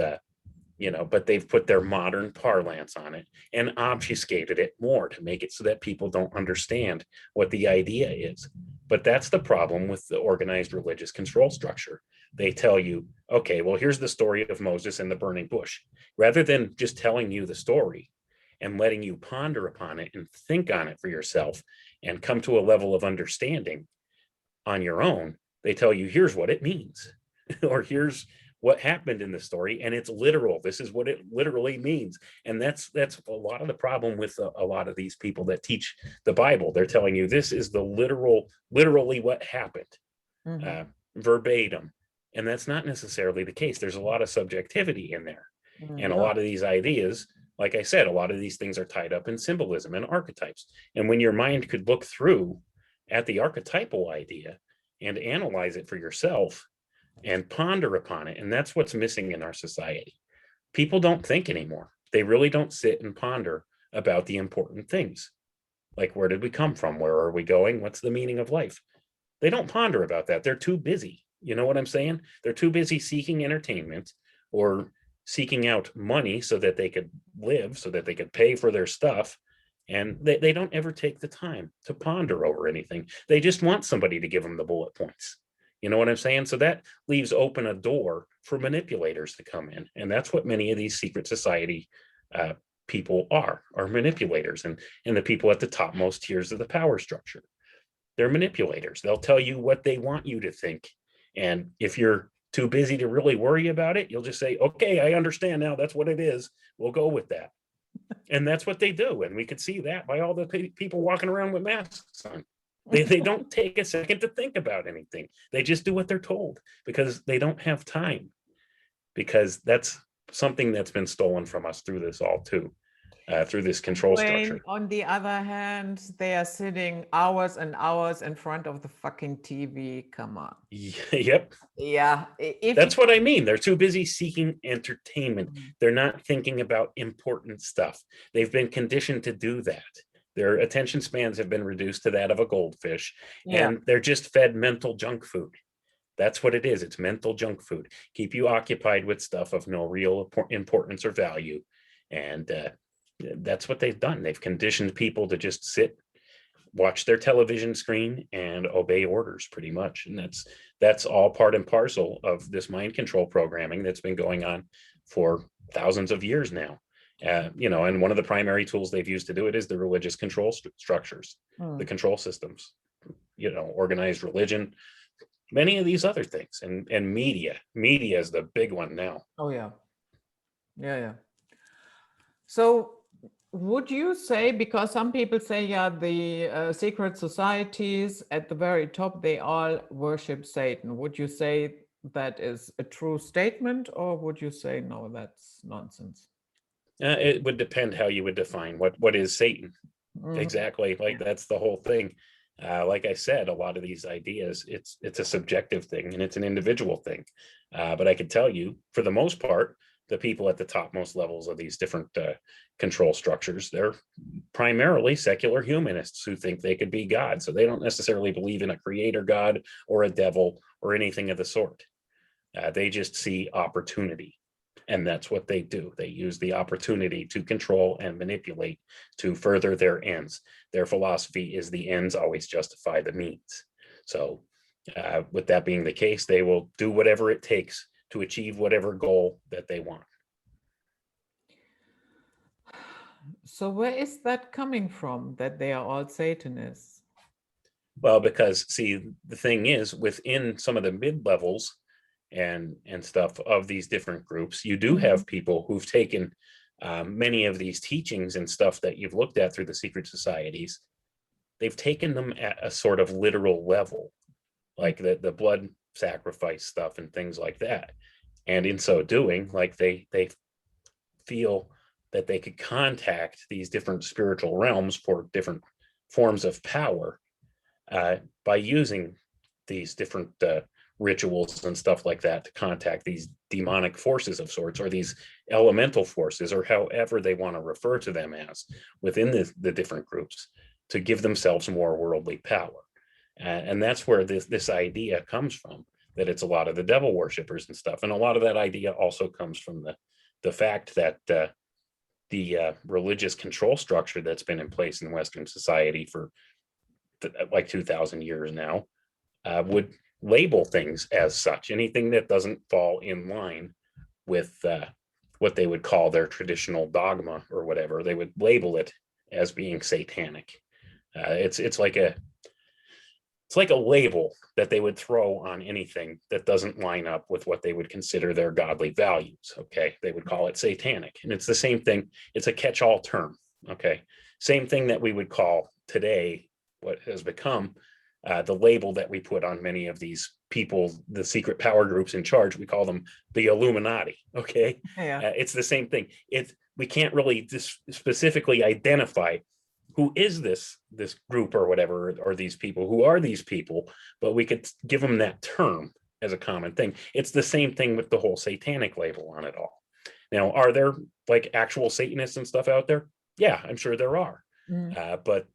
but they've put their modern parlance on it and obfuscated it more to make it so that people don't understand what the idea is. But that's the problem with the organized religious control structure. They tell you, okay, well, here's the story of Moses and the burning bush. Rather than just telling you the story and letting you ponder upon it and think on it for yourself and come to a level of understanding on your own, they tell you, here's what it means, or here's what happened in the story, and it's literal. This is what it literally means. And that's a lot of the problem with a lot of these people that teach the Bible. They're telling you this is the literally what happened, verbatim. And that's not necessarily the case. There's a lot of subjectivity in there. And a lot of these ideas, like I said, a lot of these things are tied up in symbolism and archetypes. And when your mind could look through at the archetypal idea and analyze it for yourself and ponder upon it. And that's what's missing in our society. People don't think anymore. They really don't sit and ponder about the important things. Like, where did we come from? Where are we going? What's the meaning of life? They don't ponder about that. They're too busy. You know what I'm saying? They're too busy seeking entertainment or seeking out money so that they could live, so that they could pay for their stuff. And they don't ever take the time to ponder over anything. They just want somebody to give them the bullet points. You know what I'm saying? So that leaves open a door for manipulators to come in. And that's what many of these secret society people are manipulators, and the people at the topmost tiers of the power structure. They're manipulators. They'll tell you what they want you to think. And if you're too busy to really worry about it, you'll just say, okay, I understand now. That's what it is. We'll go with that. And that's what they do. And we could see that by all the people walking around with masks on. They don't take a second to think about anything. They just do what they're told because they don't have time, because that's something that's been stolen from us through this all too, through this control structure. On the other hand, they are sitting hours and hours in front of the fucking TV. Come on. Yep. Yeah. That's what I mean. They're too busy seeking entertainment. They're not thinking about important stuff. They've been conditioned to do that. Their attention spans have been reduced to that of a goldfish, Yeah. and they're just fed mental junk food. That's what it is. It's mental junk food. Keep you occupied with stuff of no real importance or value. And that's what they've done. They've conditioned people to just sit, watch their television screen, and obey orders pretty much. And that's all part and parcel of this mind control programming that's been going on for thousands of years now. And one of the primary tools they've used to do it is the religious control structures, the control systems, organized religion, many of these other things, and media is the big one now. Oh yeah. So would you say, because some people say, yeah, the secret societies at the very top, they all worship Satan. Would you say that is a true statement, or would you say, no, that's nonsense? It would depend how you would define what is Satan. Exactly. Like, that's the whole thing. Like I said, a lot of these ideas, it's a subjective thing, and it's an individual thing. But I could tell you, for the most part, the people at the topmost levels of these different control structures, they're primarily secular humanists who think they could be God. So they don't necessarily believe in a creator God or a devil or anything of the sort. They just see opportunity. And that's what they do. They use the opportunity to control and manipulate to further their ends. Their philosophy is the ends always justify the means. So with that being the case, they will do whatever it takes to achieve whatever goal that they want. So where is that coming from, that they are all Satanists? Well, because, see, the thing is, within some of the mid-levels and stuff of these different groups, you do have people who've taken many of these teachings and stuff that you've looked at through the secret societies. They've taken them at a sort of literal level, like the blood sacrifice stuff and things like that. And in so doing, like, they feel that they could contact these different spiritual realms for different forms of power by using these different rituals and stuff like that to contact these demonic forces of sorts, or these elemental forces, or however they want to refer to them as within the different groups, to give themselves more worldly power. And that's where this idea comes from, that it's a lot of the devil worshippers and stuff. And a lot of that idea also comes from the fact that the religious control structure that's been in place in Western society for like 2,000 years now would label things as such. Anything that doesn't fall in line with what they would call their traditional dogma or whatever, they would label it as being satanic. It's like a label that they would throw on anything that doesn't line up with what they would consider their godly values. Okay, they would call it satanic, and it's the same thing. It's a catch-all term. Okay, same thing that we would call today what has become the label that we put on many of these people, the secret power groups in charge. We call them the Illuminati. Okay, it's the same thing. We can't really just specifically identify who is this group or whatever, or these people, who are these people, but we could give them that term as a common thing. It's the same thing with the whole satanic label on it all. Now, are there like actual Satanists and stuff out there? Yeah, I'm sure there are. But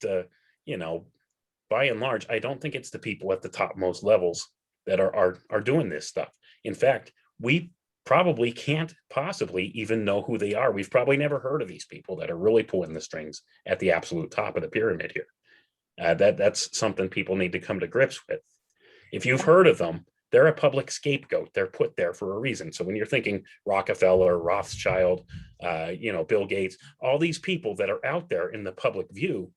by and large, I don't think it's the people at the topmost levels that are doing this stuff. In fact, we probably can't possibly even know who they are. We've probably never heard of these people that are really pulling the strings at the absolute top of the pyramid here. That's something people need to come to grips with. If you've heard of them, they're a public scapegoat. They're put there for a reason. So when you're thinking Rockefeller, Rothschild, Bill Gates, all these people that are out there in the public view,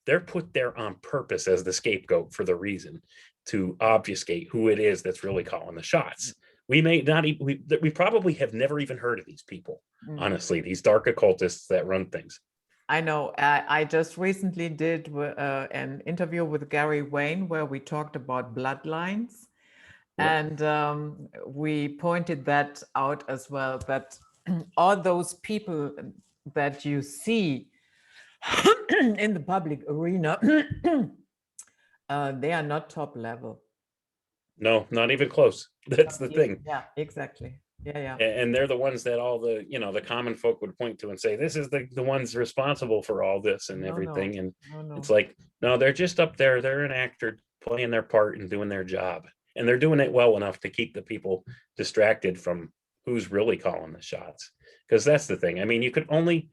they're put there on purpose as the scapegoat for the reason to obfuscate who it is that's really calling the shots. We may not even, we probably have never even heard of these people, honestly, these dark occultists that run things. I know. I just recently did an interview with Gary Wayne where we talked about bloodlines. Yep. And we pointed that out as well, that all those people that you see in the public arena, they are not top level. No, not even close. That's the thing. Yeah, exactly. Yeah. And they're the ones that all the, the common folk would point to and say, this is the ones responsible for all this and No. everything. And No. it's like, no, they're just up there. They're an actor playing their part and doing their job. And they're doing it well enough to keep the people distracted from who's really calling the shots. Because that's the thing. I mean, you could only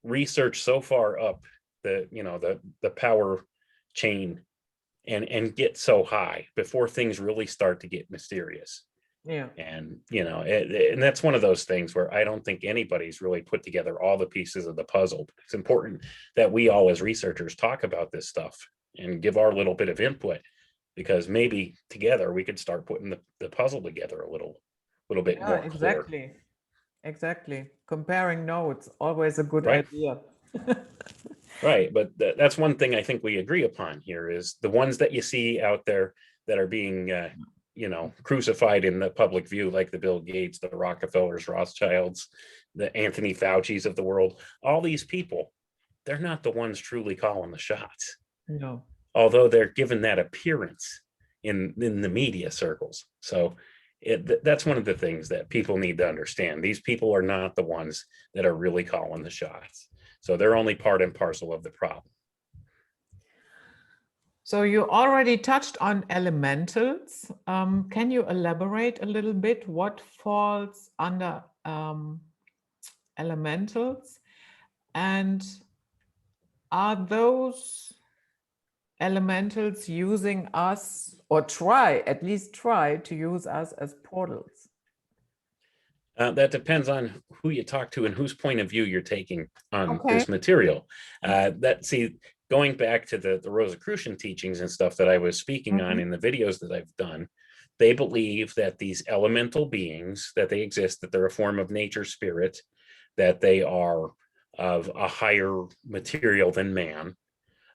research so far up the power chain and get so high before things really start to get mysterious. Yeah. And and that's one of those things where I don't think anybody's really put together all the pieces of the puzzle. It's important that we all as researchers talk about this stuff and give our little bit of input, because maybe together we could start putting the puzzle together a little bit Yeah, more clear. exactly. Comparing notes, always a good Right. idea. Right. But that's one thing I think we agree upon here is the ones that you see out there that are being crucified in the public view, like the Bill Gates, the Rockefellers, Rothschilds, the Anthony Fauci's of the world. All these people, they're not the ones truly calling the shots, No. although they're given that appearance in the media circles. So that's one of the things that people need to understand. These people are not the ones that are really calling the shots. So they're only part and parcel of the problem. So you already touched on elementals. Can you elaborate a little bit what falls under elementals? And are those elementals using us, or at least try to use us as portals? That depends on who you talk to and whose point of view you're taking on Okay. this material. Going back to the Rosicrucian teachings and stuff that I was speaking on in the videos that I've done, they believe that these elemental beings, that they exist, that they're a form of nature spirit, that they are of a higher material than man,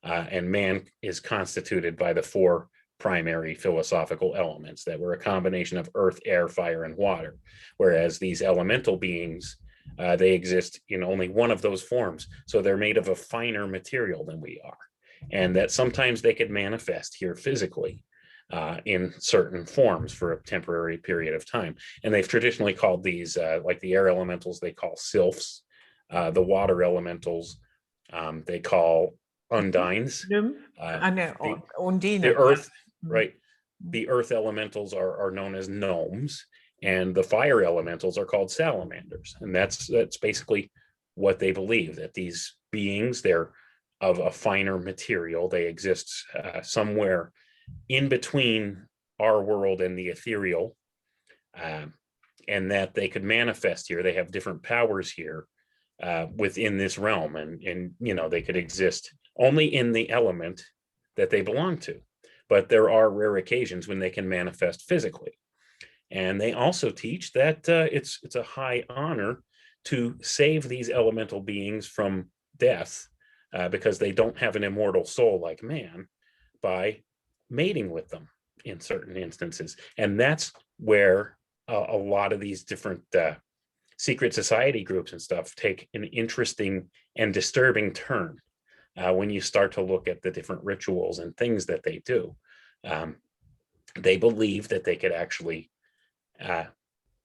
and man is constituted by the four primary philosophical elements that were a combination of earth, air, fire, and water. Whereas these elemental beings, they exist in only one of those forms. So they're made of a finer material than we are. And that sometimes they could manifest here physically in certain forms for a temporary period of time. And they've traditionally called these, like the air elementals, they call sylphs. The water elementals, they call undines. The earth, right? The earth elementals are known as gnomes, and the fire elementals are called salamanders. And that's basically what they believe, that these beings, they're of a finer material. They exist somewhere in between our world and the ethereal, and that they could manifest here. They have different powers here within this realm, and they could exist only in the element that they belong to. But there are rare occasions when they can manifest physically. And they also teach that it's a high honor to save these elemental beings from death, because they don't have an immortal soul like man, by mating with them in certain instances. And that's where a lot of these different secret society groups and stuff take an interesting and disturbing turn when you start to look at the different rituals and things that they do. They believe that they could actually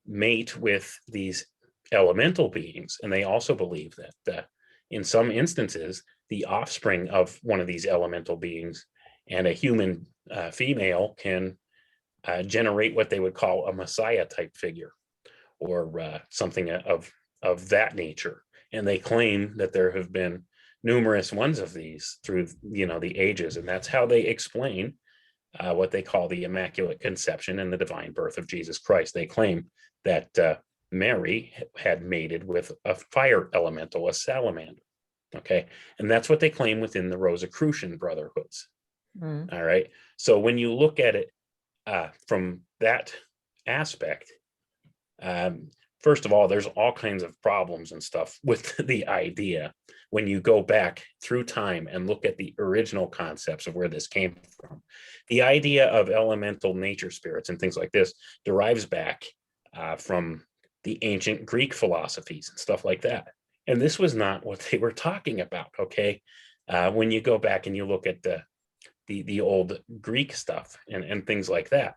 mate with these elemental beings, and they also believe that in some instances the offspring of one of these elemental beings and a human female can generate what they would call a messiah type figure, or something of that nature. And they claim that there have been numerous ones of these through the ages, and that's how they explain what they call the Immaculate Conception and the divine birth of Jesus Christ. They claim that Mary had mated with a fire elemental, a salamander. Okay, and that's what they claim within the Rosicrucian brotherhoods. All right, so when you look at it from that aspect, first of all, there's all kinds of problems and stuff with the idea when you go back through time and look at the original concepts of where this came from. The idea of elemental nature spirits and things like this derives back from the ancient Greek philosophies and stuff like that. And this was not what they were talking about, okay? When you go back and you look at the old Greek stuff and things like that,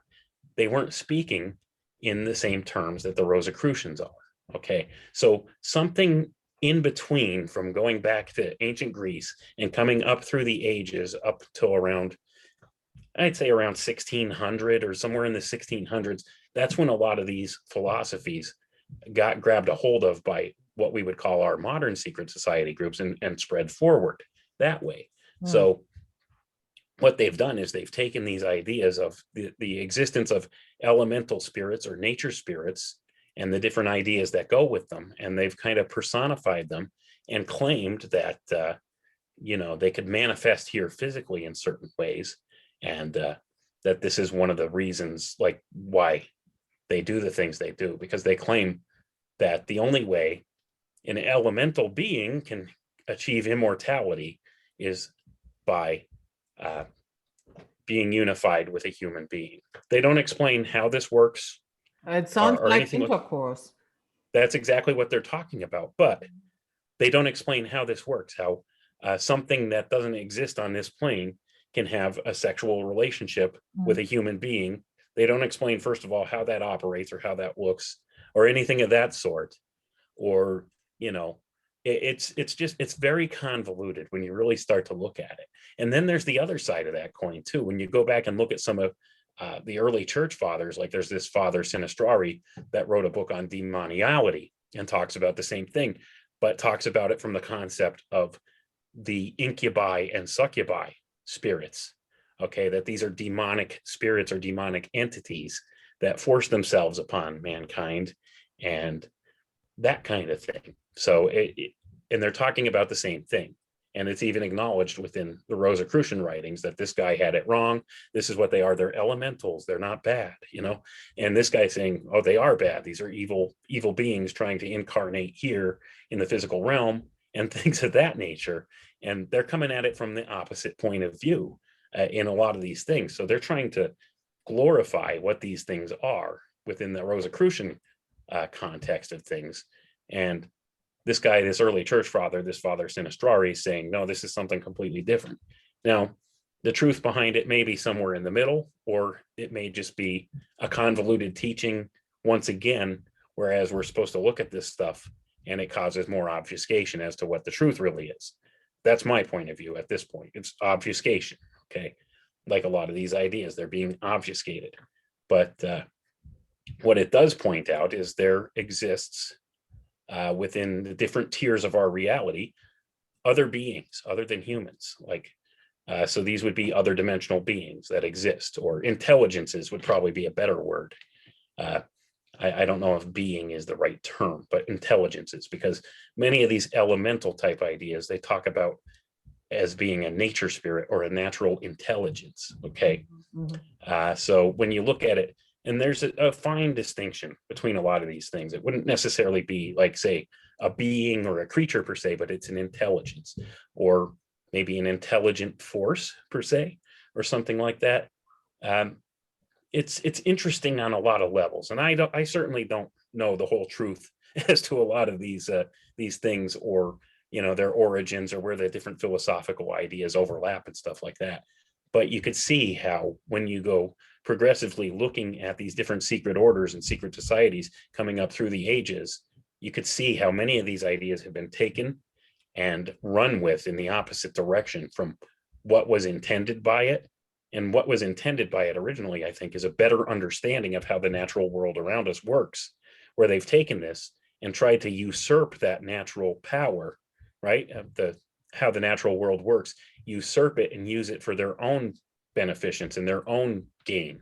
they weren't speaking in the same terms that the Rosicrucians are. Okay, so something in between from going back to ancient Greece and coming up through the ages up till around, I'd say around 1600 or somewhere in the 1600s. That's when a lot of these philosophies got grabbed a hold of by what we would call our modern secret society groups and spread forward that way. So what they've done is they've taken these ideas of the existence of elemental spirits or nature spirits and the different ideas that go with them, and they've kind of personified them and claimed that they could manifest here physically in certain ways, and that this is one of the reasons like why they do the things they do, because they claim that the only way an elemental being can achieve immortality is by being unified with a human being. They don't explain how this works. It sounds or like anything intercourse. That's exactly what they're talking about, but they don't explain how this works, how something that doesn't exist on this plane can have a sexual relationship with a human being. They don't explain, first of all, how that operates or how that looks or anything of that sort. Or, it's very convoluted when you really start to look at it. And then there's the other side of that coin too. When you go back and look at some of the early church fathers, like there's this Father Sinistrari that wrote a book on demoniality and talks about the same thing, but talks about it from the concept of the incubi and succubi spirits. Okay, that these are demonic spirits or demonic entities that force themselves upon mankind and that kind of thing. So and they're talking about the same thing. And it's even acknowledged within the Rosicrucian writings that this guy had it wrong. This is what they are. They're elementals. They're not bad, And this guy saying, oh, they are bad. These are evil beings trying to incarnate here in the physical realm and things of that nature. And they're coming at it from the opposite point of view in a lot of these things. So they're trying to glorify what these things are within the Rosicrucian context of things. And this guy, this early church father, this Father Sinistrari, is saying, no, this is something completely different. Now, the truth behind it may be somewhere in the middle, or it may just be a convoluted teaching once again, whereas we're supposed to look at this stuff and it causes more obfuscation as to what the truth really is. That's my point of view at this point. It's obfuscation, okay? Like a lot of these ideas, they're being obfuscated. But what it does point out is there exists within the different tiers of our reality other beings other than humans, like so these would be other dimensional beings that exist, or intelligences would probably be a better word. I don't know if being is the right term, but intelligences, because many of these elemental type ideas they talk about as being a nature spirit or a natural intelligence. Okay. So when you look at it, and there's a fine distinction between a lot of these things. It wouldn't necessarily be like, say, a being or a creature per se, but it's an intelligence or maybe an intelligent force per se, or something like that. It's interesting on a lot of levels, and I certainly don't know the whole truth as to a lot of these things, or their origins, or where the different philosophical ideas overlap and stuff like that. But you could see how when you go progressively looking at these different secret orders and secret societies coming up through the ages, you could see how many of these ideas have been taken and run with in the opposite direction from what was intended by it. And what was intended by it originally, I think, is a better understanding of how the natural world around us works, where they've taken this and tried to usurp that natural power, right? How the natural world works, usurp it and use it for their own beneficence and their own gain.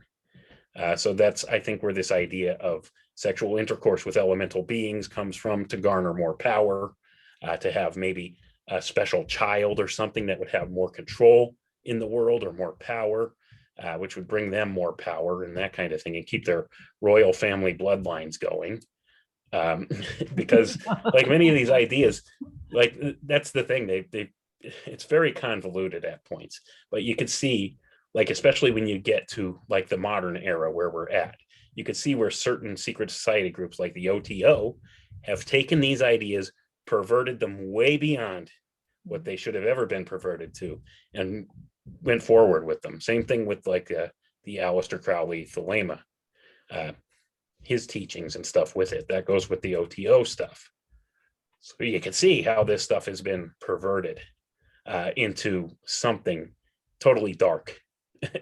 So that's, I think, where this idea of sexual intercourse with elemental beings comes from, to garner more power, to have maybe a special child or something that would have more control in the world or more power, which would bring them more power and that kind of thing, and keep their royal family bloodlines going. Because like many of these ideas, like that's the thing, it's very convoluted at points, but you could see, like, especially when you get to like the modern era where we're at, you could see where certain secret society groups like the OTO have taken these ideas, perverted them way beyond what they should have ever been perverted to, and went forward with them. Same thing with like the Aleister Crowley Thelema. his teachings and stuff with it. That goes with the OTO stuff. So you can see how this stuff has been perverted into something totally dark.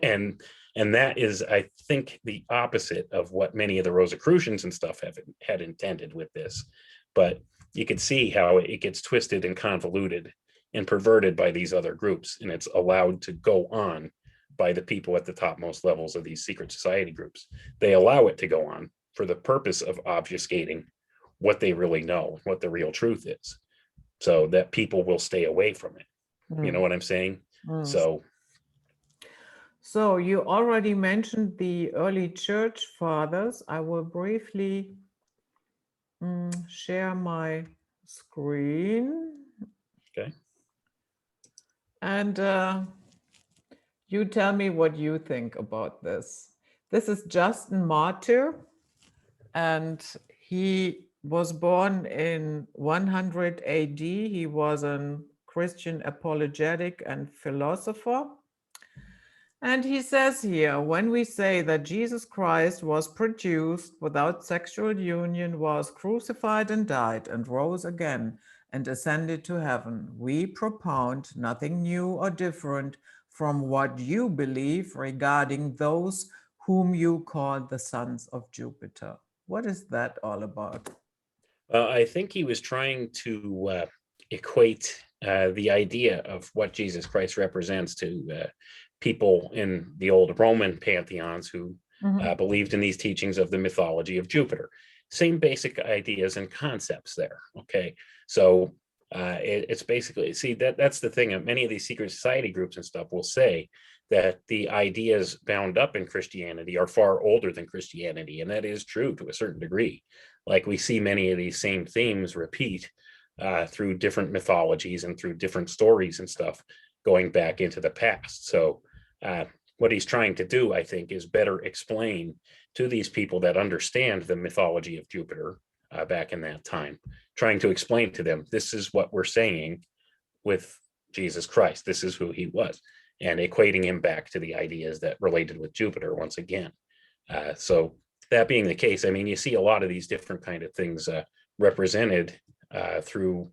and and that is, I think, the opposite of what many of the Rosicrucians and stuff had intended with this. But you can see how it gets twisted and convoluted and perverted by these other groups, and it's allowed to go on by the people at the topmost levels of these secret society groups. They allow it to go on for the purpose of obfuscating what they really know, what the real truth is, so that people will stay away from it. You know what I'm saying? So you already mentioned the early church fathers. I will briefly share my screen. Okay. And you tell me what you think about this. This is Justin Martyr, and he was born in 100 AD. He was a Christian apologetic and philosopher. And he says here, when we say that Jesus Christ was produced without sexual union, was crucified and died and rose again and ascended to heaven, we propound nothing new or different from what you believe regarding those whom you call the sons of Jupiter. What is that all about? I think he was trying to equate the idea of what Jesus Christ represents to people in the old Roman pantheons who believed in these teachings of the mythology of Jupiter. Same basic ideas and concepts there. Okay, so it's basically, see, that's the thing. Many of these secret society groups and stuff will say that the ideas bound up in Christianity are far older than Christianity, and that is true to a certain degree. Like, we see many of these same themes repeat through different mythologies and through different stories and stuff going back into the past. So what he's trying to do, I think, is better explain to these people that understand the mythology of Jupiter back in that time, trying to explain to them, this is what we're saying with Jesus Christ. This is who he was, and equating him back to the ideas that related with Jupiter once again. So that being the case, I mean, you see a lot of these different kind of things represented through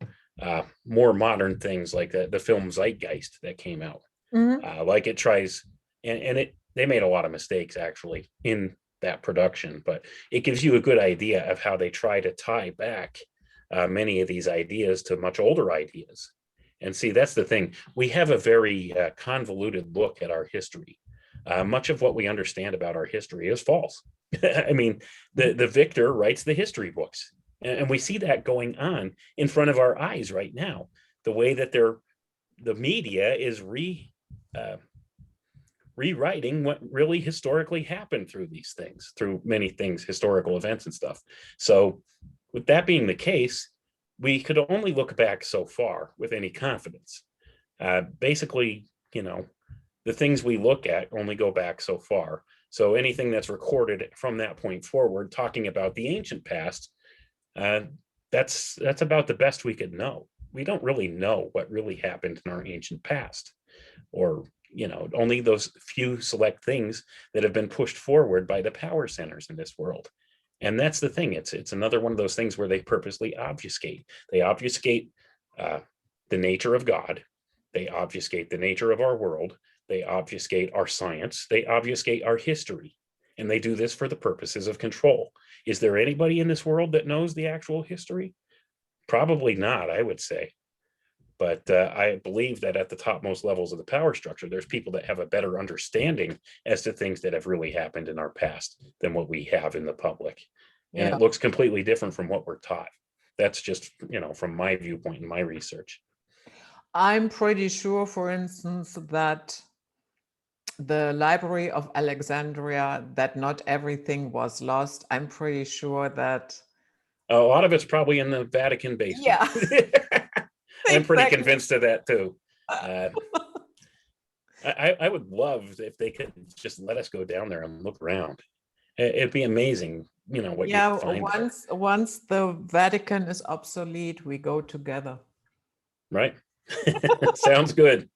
more modern things like the film Zeitgeist that came out. Like, it tries, and they made a lot of mistakes actually in that production, but it gives you a good idea of how they try to tie back many of these ideas to much older ideas. And see, that's the thing. We have a very convoluted look at our history. Much of what we understand about our history is false. I mean, the victor writes the history books, and we see that going on in front of our eyes right now. The way that the media is rewriting what really historically happened through these things, through many things, historical events and stuff. So with that being the case, we could only look back so far with any confidence. Basically, the things we look at only go back so far. So anything that's recorded from that point forward, talking about the ancient past, that's about the best we could know. We don't really know what really happened in our ancient past, or only those few select things that have been pushed forward by the power centers in this world. And that's the thing. It's another one of those things where they purposely obfuscate. They obfuscate the nature of God. They obfuscate the nature of our world. They obfuscate our science. They obfuscate our history. And they do this for the purposes of control. Is there anybody in this world that knows the actual history? Probably not, I would say. But I believe that at the topmost levels of the power structure, there's people that have a better understanding as to things that have really happened in our past than what we have in the public. And it looks completely different from what we're taught. That's just, from my viewpoint and my research. I'm pretty sure, for instance, that the Library of Alexandria, that not everything was lost. I'm pretty sure that a lot of it's probably in the Vatican basement. Yeah. I'm pretty convinced of that too. I would love if they could just let us go down there and look around. It'd be amazing, what you find. Once the Vatican is obsolete, we go together. Right. Sounds good.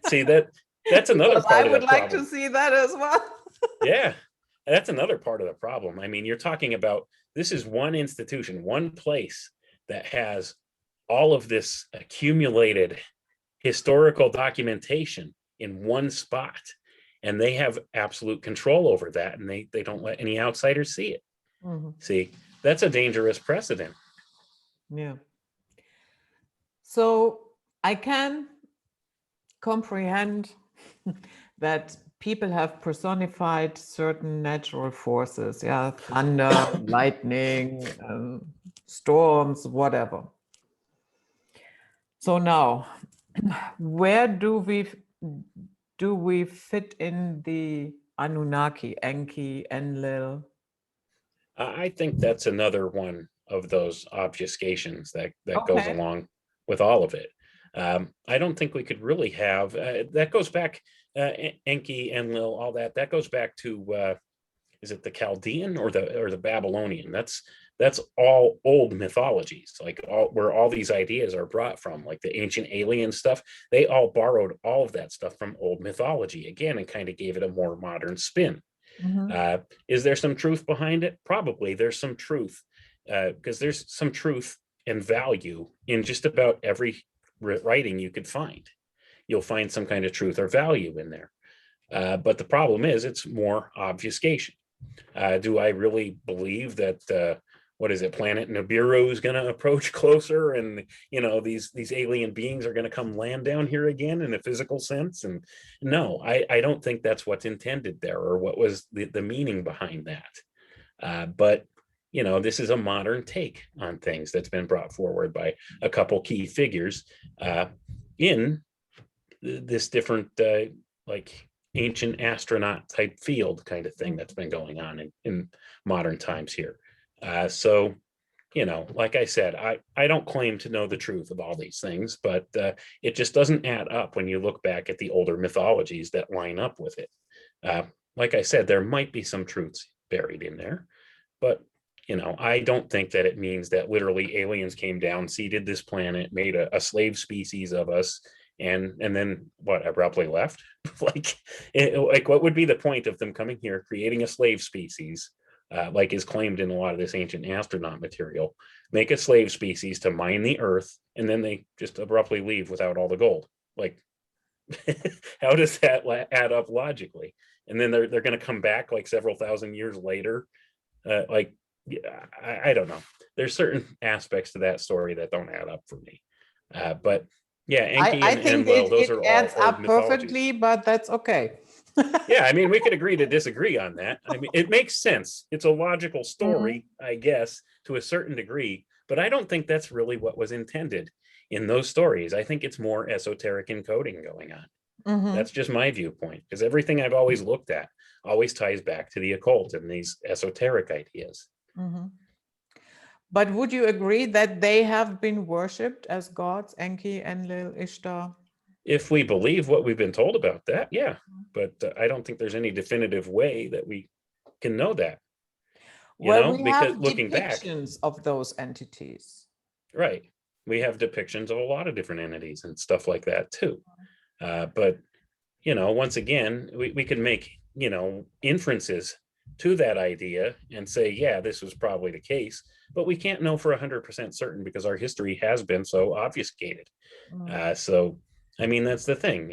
See, that's another part of the problem. I would like to see that as well. Yeah. that's another part of the problem. I mean, you're talking about, this is one institution, one place that has all of this accumulated historical documentation in one spot, and they have absolute control over that, and they don't let any outsiders see it. See, that's a dangerous precedent. Yeah. So I can comprehend that people have personified certain natural forces, yeah, thunder, lightning, storms, whatever. So now, where do we fit in the Anunnaki, Enki, Enlil? I think that's another one of those obfuscations that goes Okay. along with all of it. I don't think we could really have that goes back, Enki, Enlil, all that. That goes back to is it the Chaldean or the Babylonian? That's all old mythologies, like all where all these ideas are brought from, like the ancient alien stuff. They all borrowed all of that stuff from old mythology again and kind of gave it a more modern spin. Is there some truth behind it? Probably there's some truth, because there's some truth and value in just about every writing you could find. You'll find some kind of truth or value in there. But the problem is it's more obfuscation. Do I really believe that what is it, planet Nibiru is going to approach closer, and these alien beings are going to come land down here again in a physical sense? And no, I don't think that's what's intended there, or what was the meaning behind that. But this is a modern take on things that's been brought forward by a couple key figures in this different like ancient astronaut type field kind of thing that's been going on in modern times here. So, like I said, I don't claim to know the truth of all these things, but it just doesn't add up when you look back at the older mythologies that line up with it. Like I said, there might be some truths buried in there, but I don't think that it means that literally aliens came down, seeded this planet, made a slave species of us, and then what, abruptly left. like what would be the point of them coming here, creating a slave species, like is claimed in a lot of this ancient astronaut material, make a slave species to mine the earth, and then they just abruptly leave without all the gold? Like, how does that add up logically? And then they're going to come back like several thousand years later. Like, yeah, I don't know. There's certain aspects to that story that don't add up for me. But yeah, Enki I and think Enlil, those it are all adds old up mythologies. perfectly, but that's okay. Yeah, I mean, we could agree to disagree on that. I mean, it makes sense. It's a logical story, I guess, to a certain degree, but I don't think that's really what was intended in those stories. I think it's more esoteric encoding going on. That's just my viewpoint, because everything I've always looked at always ties back to the occult and these esoteric ideas. But would you agree that they have been worshipped as gods, Enki, Enlil, Ishtar? If we believe what we've been told about that, yeah. But I don't think there's any definitive way that we can know that. Well, we because have looking back, depictions of those entities. right, we have depictions of a lot of different entities and stuff like that too. But once again, we can make inferences to that idea and say, yeah, this was probably the case, but we can't know for 100% certain because our history has been so obfuscated. So I mean, that's the thing.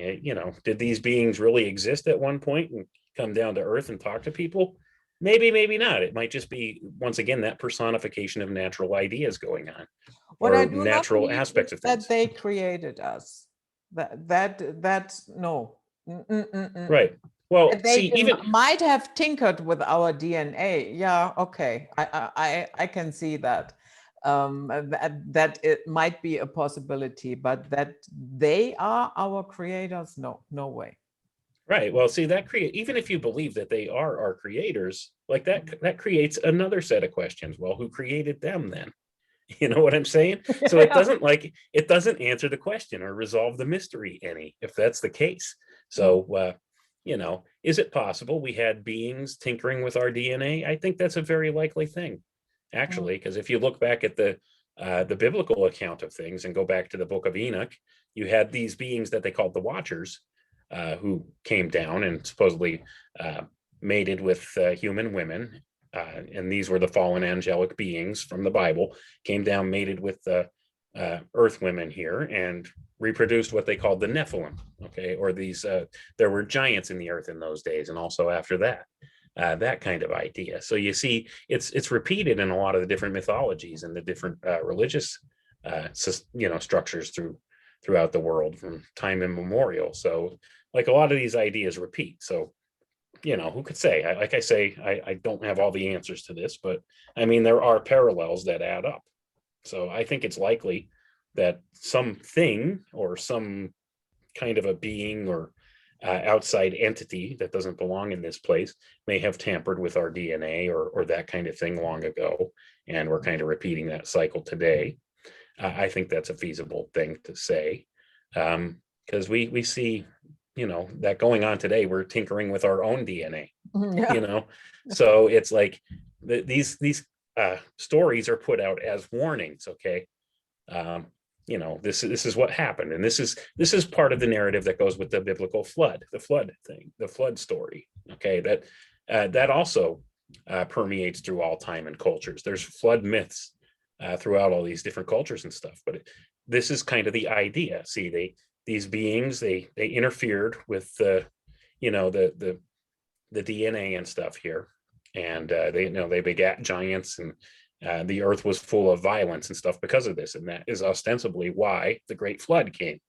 Did these beings really exist at one point and come down to earth and talk to people? Maybe, maybe not. It might just be, once again, that personification of natural ideas going on, What I or do not natural believe aspects is of that things. they created us. That's no. Right. Well, They see, even might have tinkered with our DNA. Yeah, okay. I can see that. That it might be a possibility, but that they are our creators, no way. right. Well, see, that create, even if you believe that they are our creators, like that creates another set of questions. Well, who created them then? You know what I'm saying? So it doesn't answer the question or resolve the mystery any, if that's the case. So is it possible we had beings tinkering with our DNA? I think that's a very likely thing, actually, because if you look back at the biblical account of things and go back to the book of Enoch, you had these beings that they called the Watchers, who came down and supposedly mated with human women, and these were the fallen angelic beings from the Bible, came down, mated with the earth women here, and reproduced what they called the Nephilim. Okay, or these there were giants in the earth in those days, and also after that. That kind of idea. So you see, it's repeated in a lot of the different mythologies and the different religious, structures throughout the world from time immemorial. So, like a lot of these ideas repeat. So, who could say? I don't have all the answers to this, but I mean, there are parallels that add up. So I think it's likely that something or some kind of a being or outside entity that doesn't belong in this place may have tampered with our DNA or that kind of thing long ago, and we're kind of repeating that cycle today. I think that's a feasible thing to say, because we see, that going on today. We're tinkering with our own DNA, Yeah. so it's like these stories are put out as warnings. Okay, this is what happened, and this is part of the narrative that goes with the biblical flood, the flood thing, the flood story. Okay, that also permeates through all time and cultures. There's flood myths throughout all these different cultures and stuff, but this is kind of the idea. See, these beings, they interfered with the DNA and stuff here, and they begat giants, and the earth was full of violence and stuff because of this, and that is ostensibly why the great flood came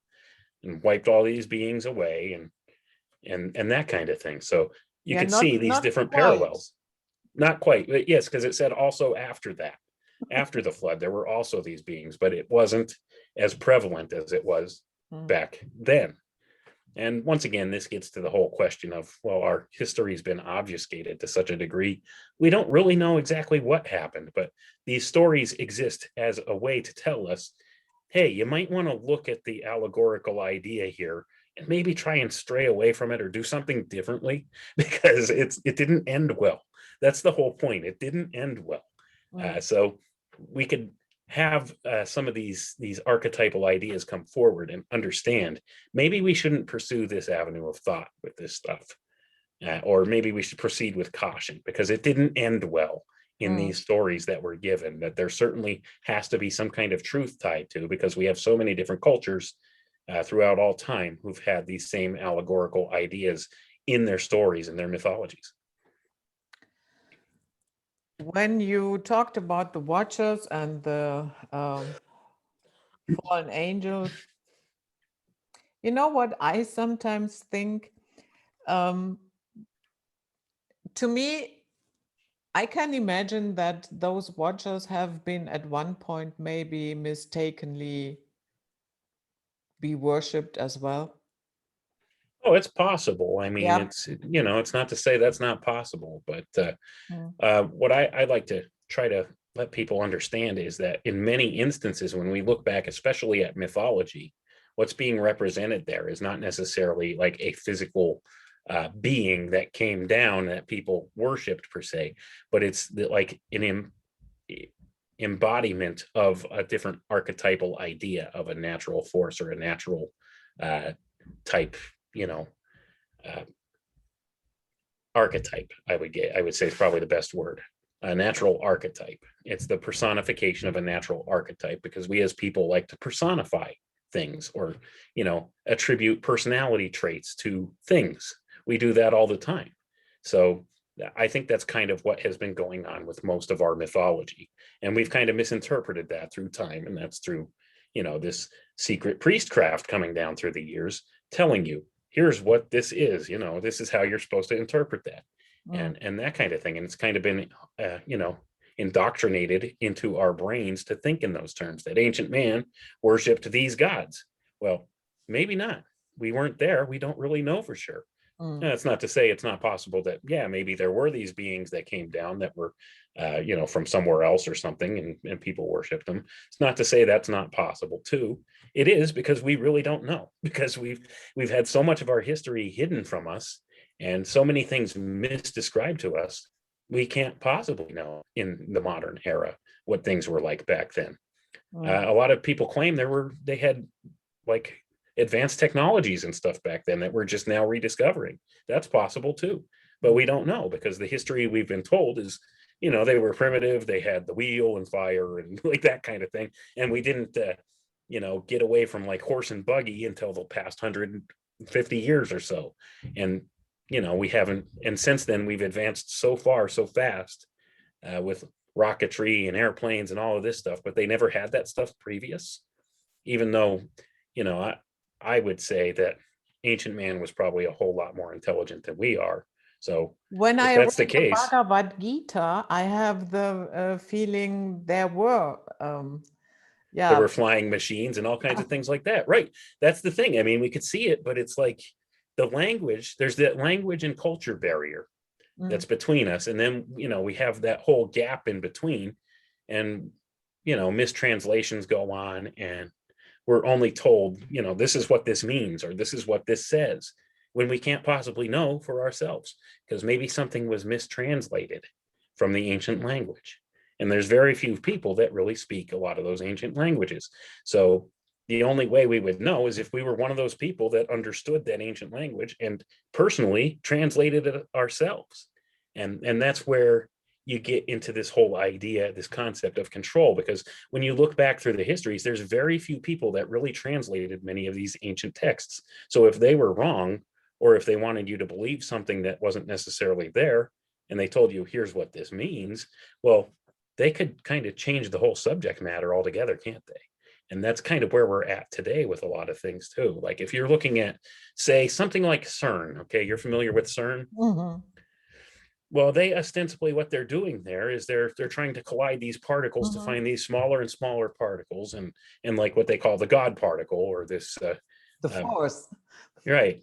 and wiped all these beings away, and that kind of thing. So you Yeah, could see these not different quite. parallels. Not quite, but yes, because it said also after that, after the flood, there were also these beings, but it wasn't as prevalent as it was back then. And once again, this gets to the whole question of, well, our history has been obfuscated to such a degree. We don't really know exactly what happened, but these stories exist as a way to tell us, hey, you might want to look at the allegorical idea here and maybe try and stray away from it or do something differently, because it didn't end well. That's the whole point. It didn't end well. So we could have some of these archetypal ideas come forward and understand maybe we shouldn't pursue this avenue of thought with this stuff, or maybe we should proceed with caution because it didn't end well in these stories that were given, that there certainly has to be some kind of truth tied to, because we have so many different cultures throughout all time who've had these same allegorical ideas in their stories and their mythologies. When you talked about the Watchers and the fallen angels, you know what I sometimes think? To me, I can imagine that those Watchers have been at one point maybe mistakenly be worshipped as well. Oh, it's possible. I mean, Yeah. it's not to say that's not possible, but what I like to try to let people understand is that in many instances, when we look back, especially at mythology, what's being represented there is not necessarily like a physical being that came down that people worshipped per se, but it's like an embodiment of a different archetypal idea of a natural force or a natural type, uh, archetype. I would say is probably the best word. A natural archetype. It's the personification of a natural archetype, because we as people like to personify things, or attribute personality traits to things. We do that all the time. So I think that's kind of what has been going on with most of our mythology, and we've kind of misinterpreted that through time, and that's through this secret priestcraft coming down through the years, telling you, here's what this is, this is how you're supposed to interpret that, and that kind of thing. And it's kind of been indoctrinated into our brains to think in those terms, that ancient man worshipped these gods. Well, maybe not. We weren't there. We don't really know for sure. It's not to say it's not possible that, yeah, maybe there were these beings that came down that were from somewhere else or something, and people worshiped them. It's not to say that's not possible too. It is, because we really don't know, because we've had so much of our history hidden from us, and so many things misdescribed to us. We can't possibly know in the modern era what things were like back then. A lot of people claim they had like advanced technologies and stuff back then that we're just now rediscovering. That's possible too. but we don't know, because the history we've been told is, they were primitive, they had the wheel and fire and like that kind of thing, and we didn't get away from like horse and buggy until the past 150 years or so. And we haven't, and since then we've advanced so far so fast, with rocketry and airplanes and all of this stuff, but they never had that stuff previous. Even though, I would say that ancient man was probably a whole lot more intelligent than we are. So when if I that's the read the case, Bhagavad Gita, I have the feeling there were, there were flying machines and all kinds of things like that. Right. That's the thing. I mean, we could see it, but it's like the language, there's that language and culture barrier that's between us. And then, we have that whole gap in between, and, mistranslations go on, and we're only told, this is what this means, or this is what this says, when we can't possibly know for ourselves, because maybe something was mistranslated from the ancient language. And there's very few people that really speak a lot of those ancient languages. So the only way we would know is if we were one of those people that understood that ancient language and personally translated it ourselves. And that's where you get into this whole idea, this concept of control, because when you look back through the histories, there's very few people that really translated many of these ancient texts. So if they were wrong, or if they wanted you to believe something that wasn't necessarily there, and they told you, here's what this means, well, they could kind of change the whole subject matter altogether, can't they? And that's kind of where we're at today with a lot of things too. Like if you're looking at, say, something like CERN, okay, you're familiar with CERN? Mm-hmm. Well, they ostensibly, what they're doing there is they're trying to collide these particles to find these smaller and smaller particles, and like what they call the God particle, or this the force. Right.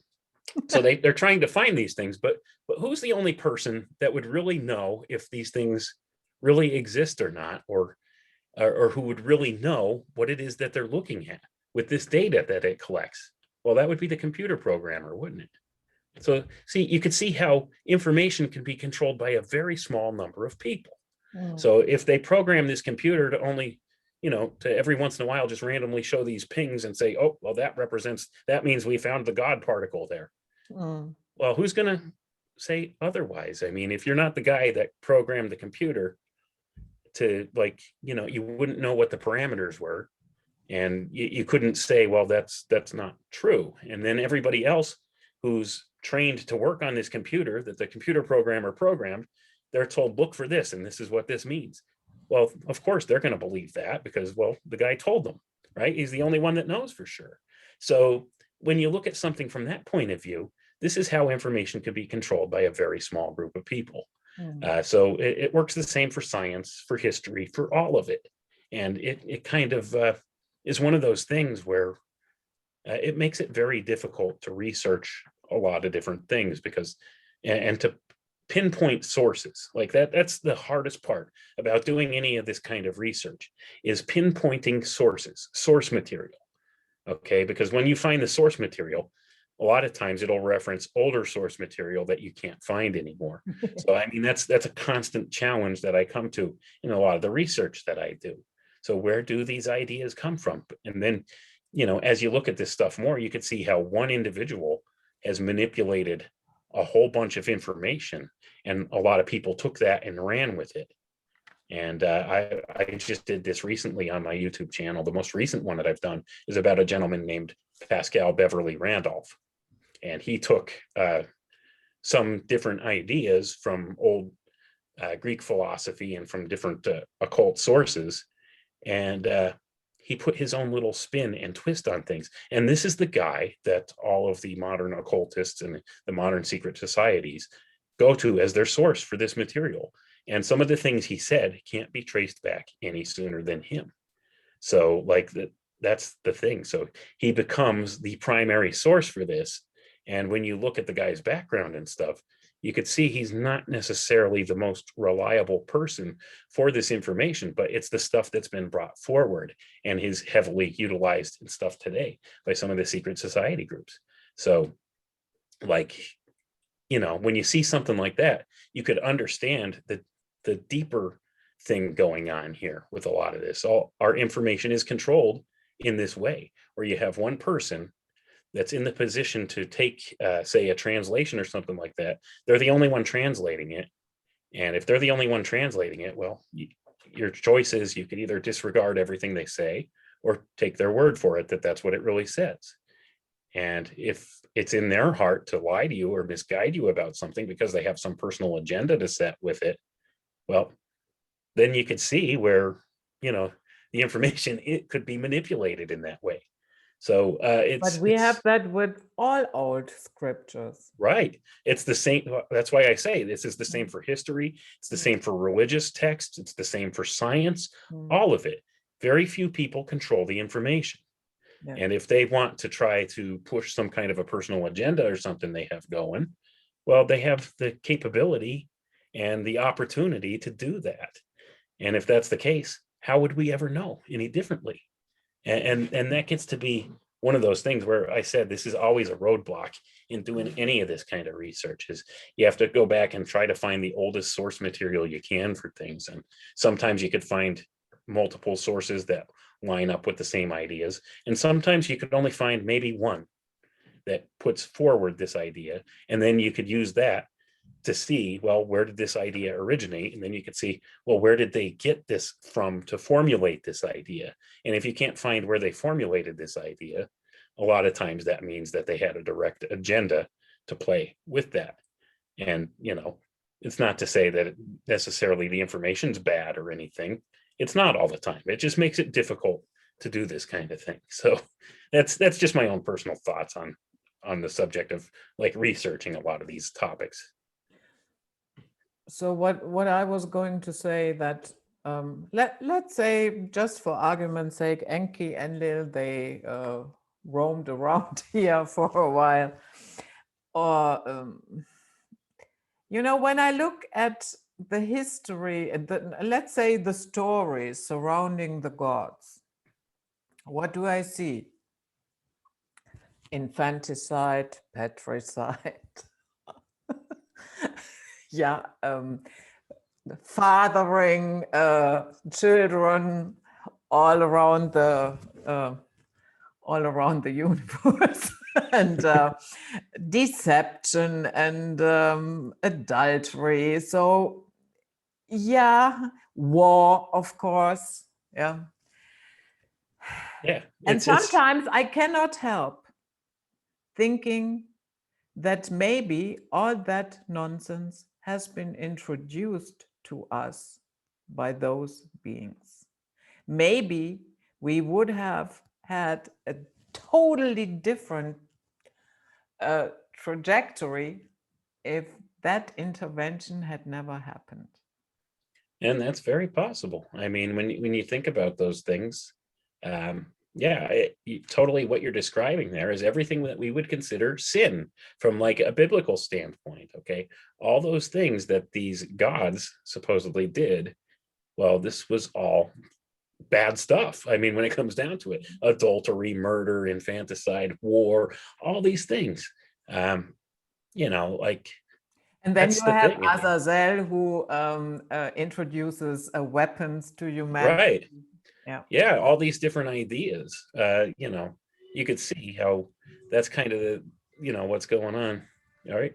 So they're trying to find these things, but who's the only person that would really know if these things really exist or not, or who would really know what it is that they're looking at with this data that it collects? Well, that would be the computer programmer, wouldn't it? So see, you could see how information can be controlled by a very small number of people. So if they program this computer to only, to every once in a while just randomly show these pings and say, oh, well, that means we found the God particle there. Well, who's going to say otherwise? I mean, if you're not the guy that programmed the computer to, like, you wouldn't know what the parameters were, and you couldn't say, well, that's not true. And then everybody else who's trained to work on this computer that the computer programmer programmed, they're told, look for this, and this is what this means. Well, of course, they're going to believe that because, well, the guy told them, right? He's the only one that knows for sure. So when you look at something from that point of view, this is how information could be controlled by a very small group of people. So it works the same for science, for history, for all of it. And it kind of is one of those things where it makes it very difficult to research a lot of different things, because and to pinpoint sources like that's the hardest part about doing any of this kind of research, is pinpointing source material. Okay, because when you find the source material, a lot of times it'll reference older source material that you can't find anymore. So I mean, that's a constant challenge that I come to in a lot of the research that I do. So where do these ideas come from? And then, as you look at this stuff more, you could see how one individual has manipulated a whole bunch of information, and a lot of people took that and ran with it. And I just did this recently on my YouTube channel. The most recent one that I've done is about a gentleman named Pascal Beverly Randolph. And he took some different ideas from old Greek philosophy and from different occult sources, and he put his own little spin and twist on things. And this is the guy that all of the modern occultists and the modern secret societies go to as their source for this material. And some of the things he said can't be traced back any sooner than him. So like that's the thing. So he becomes the primary source for this. And when you look at the guy's background and stuff, you could see he's not necessarily the most reliable person for this information, but it's the stuff that's been brought forward and is heavily utilized in stuff today by some of the secret society groups. So like, when you see something like that, you could understand the deeper thing going on here with a lot of this. All our information is controlled in this way, where you have one person that's in the position to take, say, a translation or something like that, they're the only one translating it. And if they're the only one translating it, well, your choice is you can either disregard everything they say or take their word for it that that's what it really says. And if it's in their heart to lie to you or misguide you about something because they have some personal agenda to set with it, well, then you could see where, the information, it could be manipulated in that way. So But we have that with all old scriptures. right. It's the same. That's why I say this is the same for history. It's the same for religious texts. It's the same for science, all of it. Very few people control the information. Yeah. And if they want to try to push some kind of a personal agenda or something they have going, well, they have the capability and the opportunity to do that. And if that's the case, how would we ever know any differently? And that gets to be one of those things where I said this is always a roadblock in doing any of this kind of research. Is you have to go back and try to find the oldest source material you can for things. And sometimes you could find multiple sources that line up with the same ideas. And sometimes you could only find maybe one that puts forward this idea. And then you could use that to see, well, where did this idea originate? And then you could see, well, where did they get this from to formulate this idea? And if you can't find where they formulated this idea, a lot of times that means that they had a direct agenda to play with that. And, it's not to say that necessarily the information's bad or anything. It's not all the time. It just makes it difficult to do this kind of thing. So that's just my own personal thoughts on the subject of like researching a lot of these topics. So what I was going to say that let's say, just for argument's sake, Enki and Lil, they roamed around here for a while. Or when I look at the history, let's say the stories surrounding the gods, what do I see? Infanticide, patricide. Yeah, fathering children all around the universe, and deception and adultery. So yeah, war, of course. Yeah. Yeah. And sometimes I cannot help thinking that maybe all that nonsense has been introduced to us by those beings. Maybe we would have had a totally different trajectory if that intervention had never happened. And that's very possible. I mean, when you think about those things, totally what you're describing there is everything that we would consider sin from like a biblical standpoint. Okay, all those things that these gods supposedly did, well, this was all bad stuff. I mean, when it comes down to it, adultery, murder, infanticide, war, all these things. Like. And then you have Azazel, who introduces weapons to humanity. Right. Yeah, all these different ideas. You could see how that's kind of the, what's going on. All right.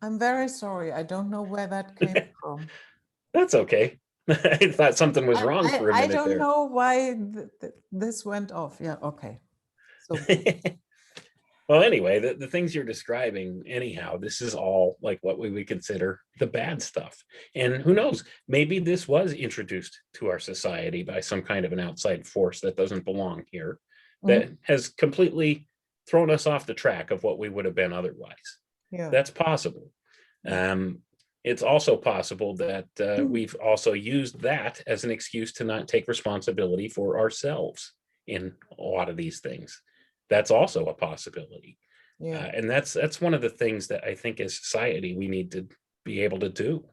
I'm very sorry. I don't know where that came from. That's okay. I thought something was wrong for a minute. I don't know why this went off. Yeah, okay. So well, anyway, the things you're describing, anyhow, this is all like what we would consider the bad stuff. And who knows, maybe this was introduced to our society by some kind of an outside force that doesn't belong here, that has completely thrown us off the track of what we would have been otherwise. Yeah. That's possible. It's also possible that we've also used that as an excuse to not take responsibility for ourselves in a lot of these things. That's also a possibility. Yeah. And that's one of the things that I think as society we need to be able to do.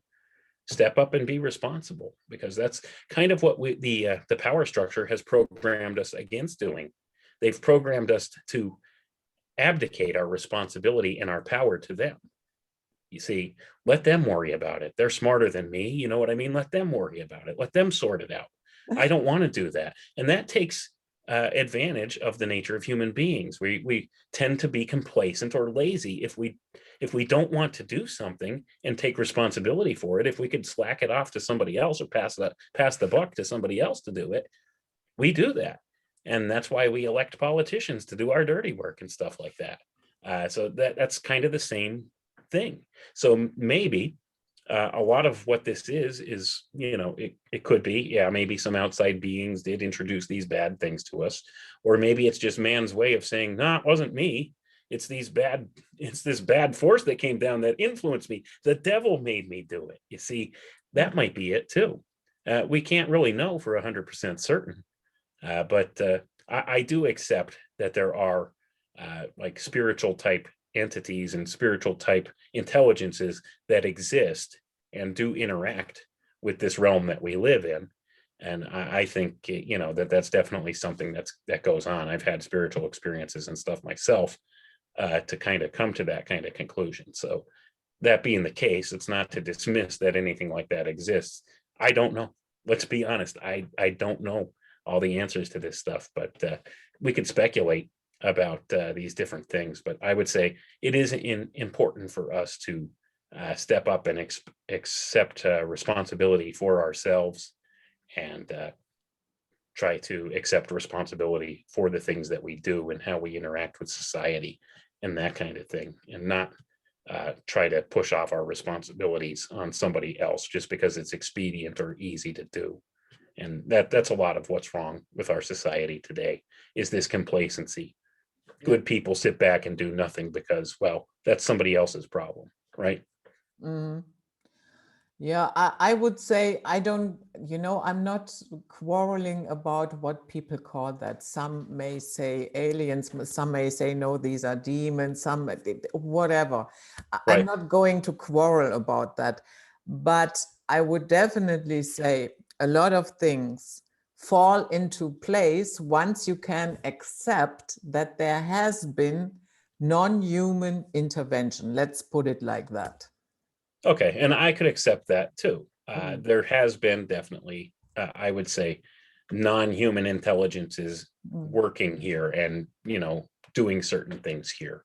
Step up and be responsible, because that's kind of what the power structure has programmed us against doing. They've programmed us to abdicate our responsibility and our power to them. You see, let them worry about it. They're smarter than me. You know what I mean? Let them worry about it. Let them sort it out. I don't want to do that. And that takes advantage of the nature of human beings. We tend to be complacent or lazy if we don't want to do something and take responsibility for it. If we could slack it off to somebody else or pass the buck to somebody else to do it, we do that. And that's why we elect politicians to do our dirty work and stuff like that. So that's kind of the same thing. So maybe a lot of what this is, it could be, yeah, maybe some outside beings did introduce these bad things to us, or maybe it's just man's way of saying, no, it wasn't me. It's this bad force that came down that influenced me. The devil made me do it. You see, that might be it too. We can't really know for 100% certain, but I do accept that there are like spiritual type entities and spiritual type intelligences that exist and do interact with this realm that we live in. And I think, that's definitely something that goes on. I've had spiritual experiences and stuff myself to kind of come to that kind of conclusion. So that being the case, it's not to dismiss that anything like that exists. I don't know. Let's be honest. I don't know all the answers to this stuff, but we could speculate about these different things. But I would say it is important for us to step up and accept responsibility for ourselves and try to accept responsibility for the things that we do and how we interact with society and that kind of thing, and not try to push off our responsibilities on somebody else just because it's expedient or easy to do. And that's a lot of what's wrong with our society today, is this complacency. Good people sit back and do nothing because, well, that's somebody else's problem, right? Mm. Yeah, I would say I don't, I'm not quarreling about what people call that. Some may say aliens, some may say, no, these are demons, some, whatever. I'm Right. not going to quarrel about that. But I would definitely say a lot of things fall into place once you can accept that there has been non-human intervention. Let's put it like that. Okay, and I could accept that too. There has been definitely, I would say, non-human intelligences working here and, doing certain things here,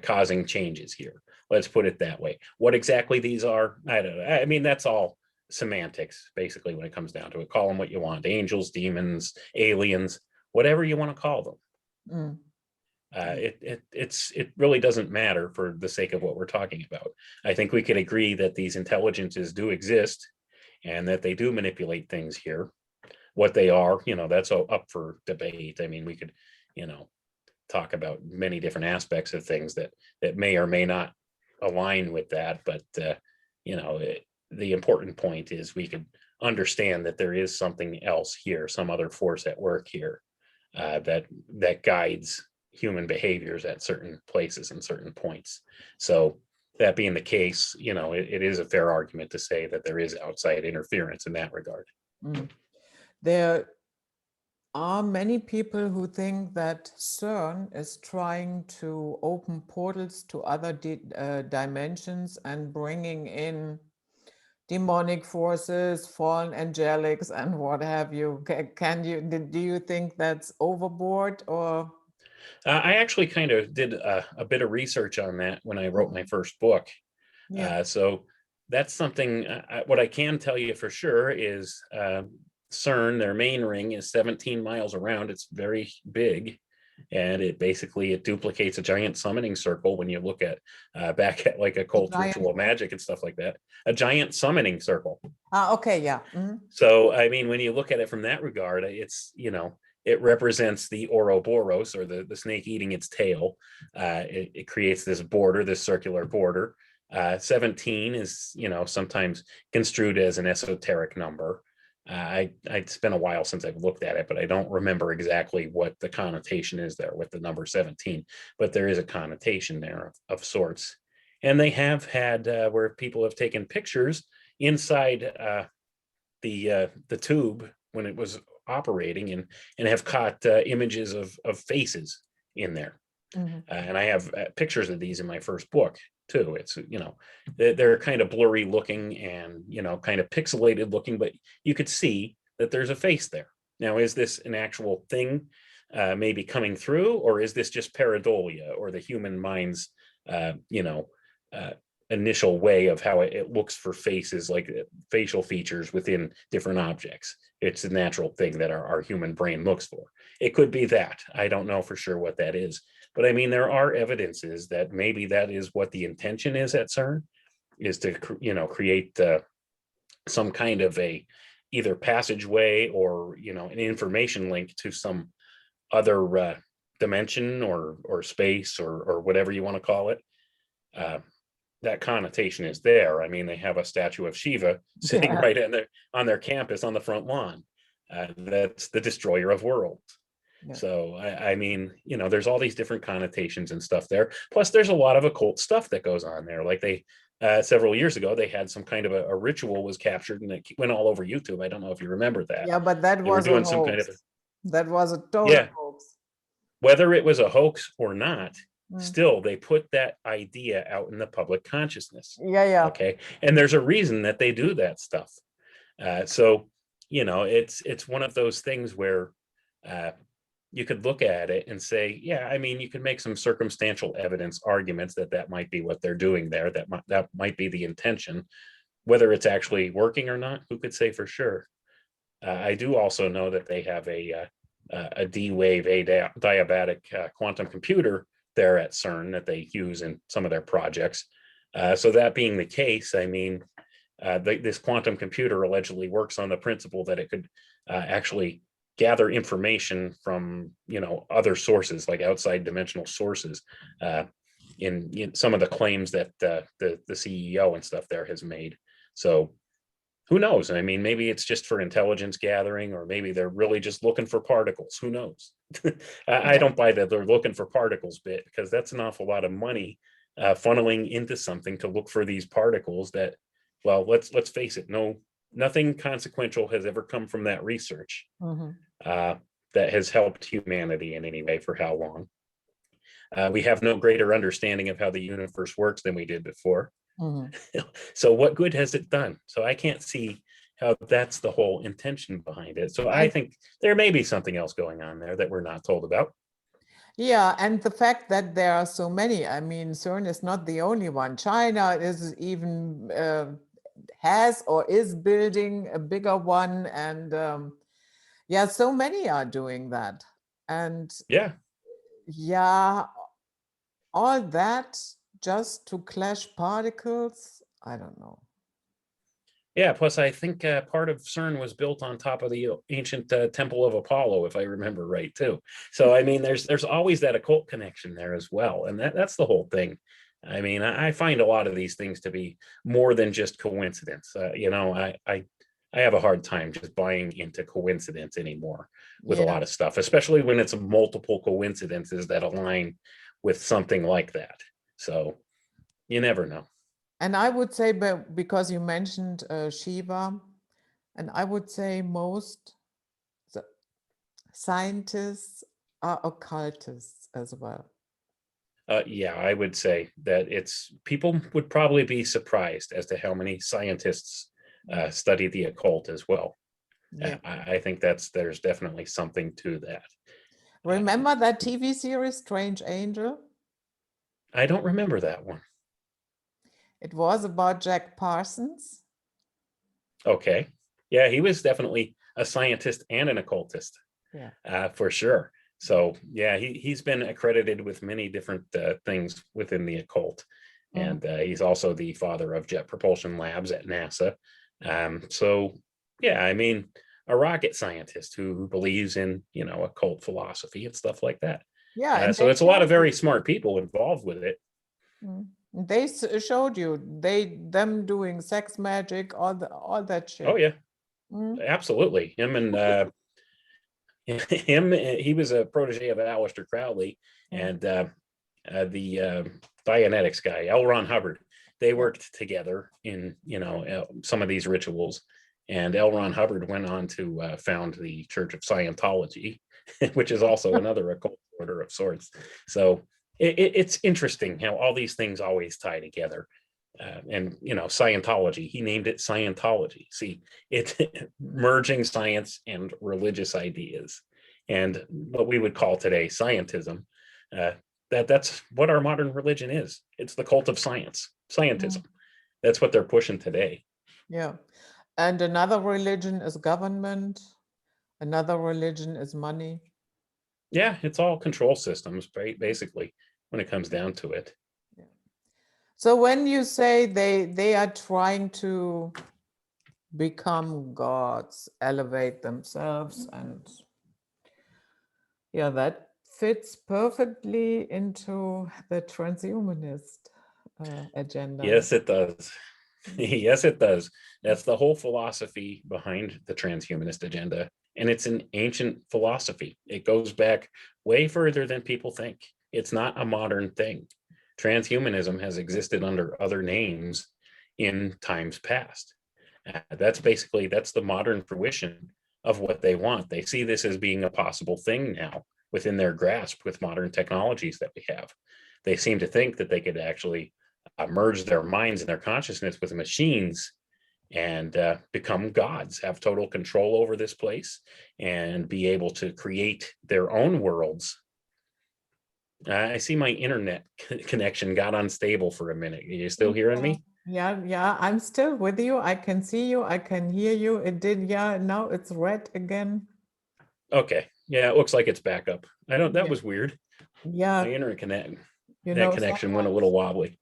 causing changes here. Let's put it that way. What exactly these are, I don't know. I mean, that's all semantics, basically, when it comes down to it. Call them what you want: angels, demons, aliens, whatever you want to call them. Mm. It really doesn't matter for the sake of what we're talking about. I think we can agree that these intelligences do exist and that they do manipulate things here. What they are, that's all up for debate. I mean, we could, talk about many different aspects of things that may or may not align with that. But the important point is we could understand that there is something else here, some other force at work here that guides human behaviors at certain places and certain points. So that being the case, it is a fair argument to say that there is outside interference in that regard. Mm. There are many people who think that CERN is trying to open portals to other dimensions and bringing in demonic forces, fallen angelics, and what have you. Do you think that's overboard, or? I actually kind of did a bit of research on that when I wrote my first book. Yeah. So that's something, what I can tell you for sure is CERN, their main ring, is 17 miles around. It's very big. And it duplicates a giant summoning circle when you look at back at like occult ritual magic and stuff like that. A giant summoning circle. Okay, yeah. Mm-hmm. So, I mean, when you look at it from that regard, it's, it represents the Ouroboros, or the snake eating its tail. It creates this border, this circular border. 17 is, sometimes construed as an esoteric number. It's been a while since I've looked at it, but I don't remember exactly what the connotation is there with the number 17, but there is a connotation there of sorts. And they have had where people have taken pictures inside the tube when it was operating, and have caught images of faces in there. Mm-hmm. And I have pictures of these in my first book. too. It's, they're kind of blurry looking and, kind of pixelated looking, but you could see that there's a face there. Now, is this an actual thing maybe coming through, or is this just pareidolia, or the human mind's, initial way of how it looks for faces, like facial features within different objects? It's a natural thing that our human brain looks for. It could be that. I don't know for sure what that is. But I mean, there are evidences that maybe that is what the intention is at CERN, is to, create some kind of a either passageway or, an information link to some other dimension or space or whatever you want to call it. That connotation is there. I mean, they have a statue of Shiva sitting Yeah. right on their campus on the front lawn. That's the destroyer of worlds. Yeah. So I mean, there's all these different connotations and stuff there. Plus, there's a lot of occult stuff that goes on there. Like they several years ago, they had some kind of a ritual was captured, and it went all over YouTube. I don't know if you remember that. Yeah, but that They were was a doing some kind of hoax. That was a total yeah. hoax. Whether it was a hoax or not, Mm. still they put that idea out in the public consciousness. Yeah. Okay, and there's a reason that they do that stuff. So it's one of those things where you could look at it and say, yeah, I mean, you could make some circumstantial evidence arguments that might be what they're doing there. That might be the intention. Whether it's actually working or not, who could say for sure? I do also know that they have a D-Wave adiabatic quantum computer there at CERN that they use in some of their projects. So that being the case, I mean, this quantum computer allegedly works on the principle that it could actually gather information from, other sources, like outside dimensional sources, in some of the claims that the CEO and stuff there has made. So who knows? I mean, maybe it's just for intelligence gathering, or maybe they're really just looking for particles. Who knows? I don't buy that they're looking for particles bit, because that's an awful lot of money funneling into something to look for these particles that, well, let's face it, nothing consequential has ever come from that research that has helped humanity in any way for how long. We have no greater understanding of how the universe works than we did before. So what good has it done? So I can't see how that's the whole intention behind it. So I think there may be something else going on there that we're not told about. Yeah, and the fact that there are so many, I mean, CERN is not the only one. China is even has or is building a bigger one, and yeah, so many are doing that. And yeah, all that just to clash particles, I don't know. Yeah, plus I think part of CERN was built on top of the ancient Temple of Apollo, if I remember right, too. So I mean, there's always that occult connection there as well, and that's the whole thing. I mean, I find a lot of these things to be more than just coincidence. I have a hard time just buying into coincidence anymore with a lot of stuff, especially when it's multiple coincidences that align with something like that. So you never know. And I would say, but because you mentioned Shiva, and I would say most scientists are occultists as well. Yeah, I would say that people would probably be surprised as to how many scientists study the occult as well. Yeah. I think there's definitely something to that. Remember that TV series, Strange Angel? I don't remember that one. It was about Jack Parsons. Okay. Yeah, he was definitely a scientist and an occultist. Yeah. For sure. So yeah, he's been accredited with many different things within the occult. And he's also the father of Jet Propulsion Labs at NASA. So yeah, I mean, a rocket scientist who believes in, occult philosophy and stuff like that. Yeah. So it's a lot of very smart people involved with it. They showed you them doing sex magic, all that shit. Oh yeah, absolutely. He was a protege of Aleister Crowley, and the Dianetics guy, L. Ron Hubbard. They worked together in some of these rituals, and L. Ron Hubbard went on to found the Church of Scientology, which is also another occult order of sorts. So It's interesting how all these things always tie together. And Scientology, he named it Scientology. See, it's merging science and religious ideas, and what we would call today scientism. Uh, that's what our modern religion is. It's the cult of science, scientism. That's what they're pushing today. Yeah. And another religion is government. Another religion is money. Yeah, it's all control systems, right? Basically, when it comes down to it. Yeah. So when you say they are trying to become gods, elevate themselves, and yeah, that fits perfectly into the transhumanist agenda. Yes, it does. Yes, it does. That's the whole philosophy behind the transhumanist agenda. And it's an ancient philosophy. It goes back way further than people think. It's not a modern thing. Transhumanism has existed under other names in times past. That's the modern fruition of what they want. They see this as being a possible thing now within their grasp with modern technologies that we have. They seem to think that they could actually merge their minds and their consciousness with machines and become gods, have total control over this place, and be able to create their own worlds. I see my internet connection got unstable for a minute. Are you still hearing me? Yeah, I'm still with you. I can see you. I can hear you. It did, yeah. Now it's red again. Okay. Yeah, it looks like it's back up. That was weird. Yeah. My internet connection went a little wobbly.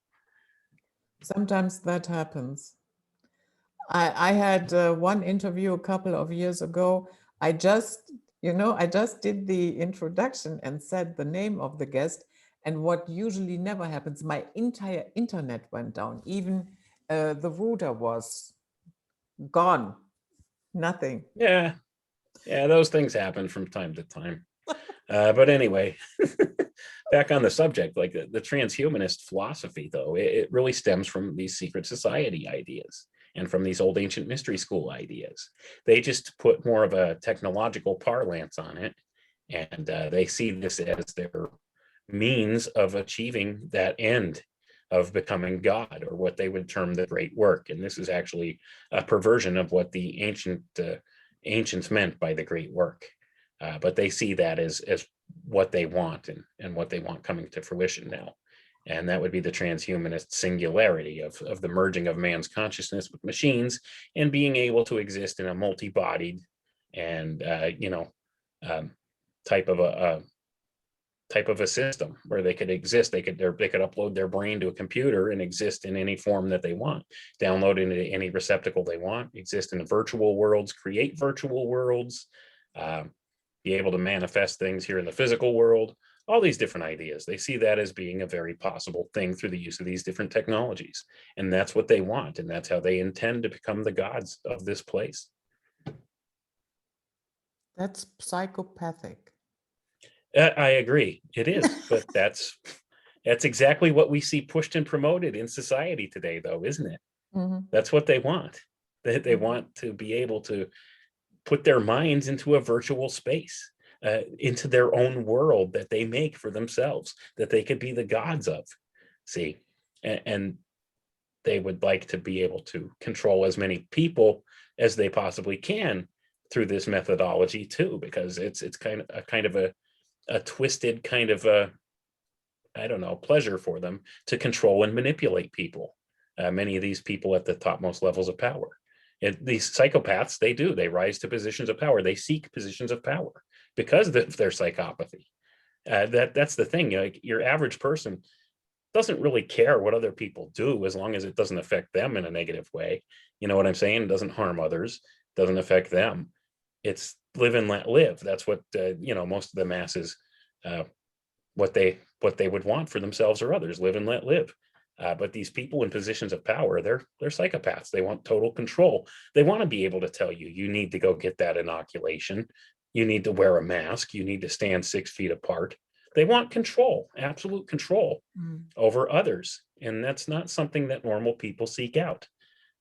Sometimes that happens. I had one interview a couple of years ago. I just did the introduction and said the name of the guest. And what usually never happens, my entire internet went down. Even the router was gone. Nothing. Yeah, those things happen from time to time. But anyway, back on the subject, like the transhumanist philosophy, though, it really stems from these secret society ideas and from these old ancient mystery school ideas. They just put more of a technological parlance on it, and they see this as their means of achieving that end of becoming God, or what they would term the great work. And this is actually a perversion of what the ancients meant by the great work. But they see that as what they want, and what they want coming to fruition now. And that would be the transhumanist singularity of the merging of man's consciousness with machines, and being able to exist in a multi-bodied and type of a system where they could exist. They could upload their brain to a computer and exist in any form that they want, download into any receptacle they want, exist in virtual worlds, create virtual worlds, be able to manifest things here in the physical world. All these different ideas, they see that as being a very possible thing through the use of these different technologies. And that's what they want, and that's how they intend to become the gods of this place. That's psychopathic. I agree, it is. But that's exactly what we see pushed and promoted in society today, though, isn't it? That's what they want. They want to be able to put their minds into a virtual space, into their own world that they make for themselves, that they could be the gods of. See, and they would like to be able to control as many people as they possibly can through this methodology too, because it's kind of a twisted kind of a, I don't know, pleasure for them to control and manipulate people. Many of these people at the topmost levels of power. These psychopaths, they rise to positions of power. They seek positions of power because of their psychopathy. That's the thing. Like, your average person doesn't really care what other people do, as long as it doesn't affect them in a negative way. You know what I'm saying? It doesn't harm others, doesn't affect them. It's live and let live. That's what most of the masses, what they would want for themselves or others: live and let live. But these people in positions of power, they're psychopaths. They want total control. They want to be able to tell you, you need to go get that inoculation. You need to wear a mask. You need to stand 6 feet apart. They want control, absolute control over others. And that's not something that normal people seek out.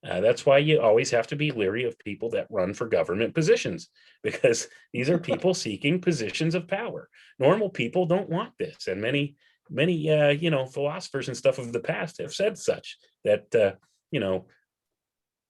That's why you always have to be leery of people that run for government positions, because these are people seeking positions of power. Normal people don't want this. And many many philosophers and stuff of the past have said such, that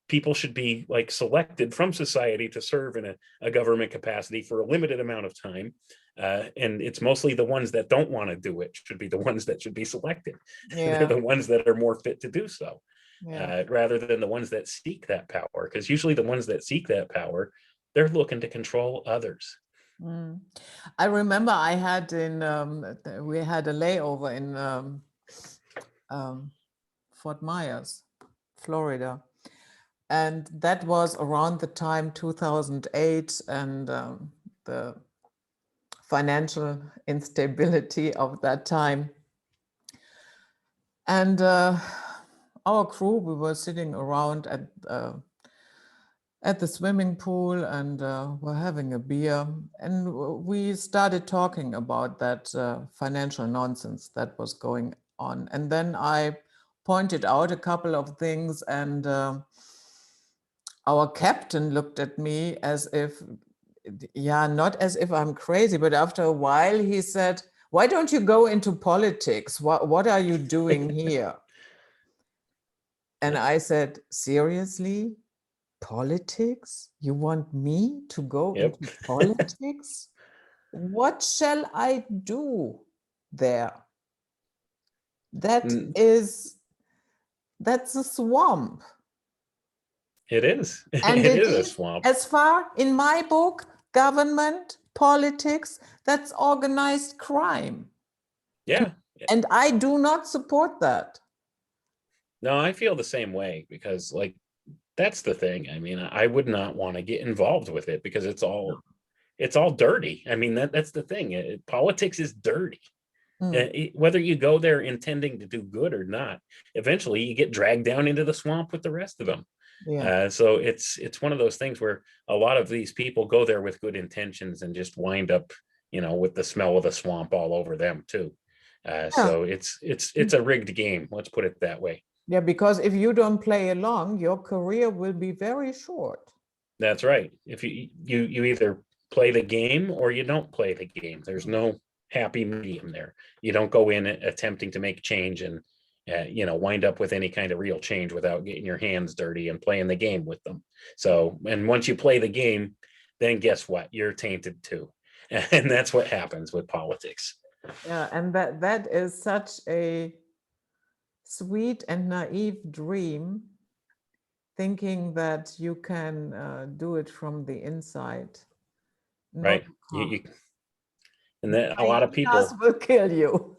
people should be like selected from society to serve in a government capacity for a limited amount of time. And it's mostly the ones that don't want to do it should be the ones that should be selected. They're Yeah, the ones that are more fit to do so, yeah. rather than the ones that seek that power. Because usually the ones that seek that power, they're looking to control others. Mm. I remember we had a layover in Fort Myers, Florida. And that was around the time 2008 and the financial instability of that time. And our crew, we were sitting around at the swimming pool and were having a beer. And we started talking about that financial nonsense that was going on. And then I pointed out a couple of things, and our captain looked at me as if, yeah, not as if I'm crazy, but after a while he said, "Why don't you go into politics? What are you doing here?" And I said, "Seriously? Politics? You want me to go Yep. into politics? What shall I do there? That Mm, is, that's a swamp. it is. And It it is a is, swamp. as far in my book, government, politics, that's organized crime. Yeah. And I do not support that. No, I feel the same way, because like that's the thing. I mean, I would not want to get involved with it because it's all dirty. I mean, that's the thing. Politics is dirty. Mm, Whether you go there intending to do good or not, eventually you get dragged down into the swamp with the rest of them. yeah. So it's one of those things where a lot of these people go there with good intentions and just wind up, with the smell of the swamp all over them too. Yeah. So it's a rigged game. Let's put it that way. Yeah, because if you don't play along, your career will be very short. That's right. If you either play the game or you don't play the game. There's no happy medium there. You don't go in attempting to make change and wind up with any kind of real change without getting your hands dirty and playing the game with them. So, and once you play the game, then guess what? You're tainted too. And that's what happens with politics. Yeah, and that is such a sweet and naive dream, thinking that you can do it from the inside. Not Right. And the then a lot of hyenas people will kill you.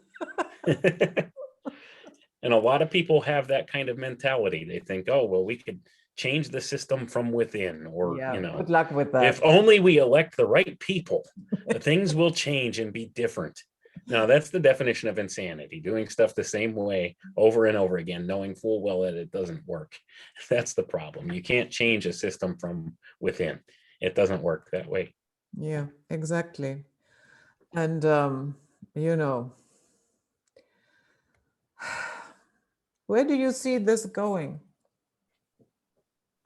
and a lot of people have that kind of mentality. They think, oh, well, we could change the system from within, or, Yeah, good luck with if that. only we elect the right people, things will change and be different. Now, that's the definition of insanity, doing stuff the same way over and over again, knowing full well that it doesn't work. That's the problem. You can't change a system from within. It doesn't work that way. Yeah, exactly. And, you know, where do you see this going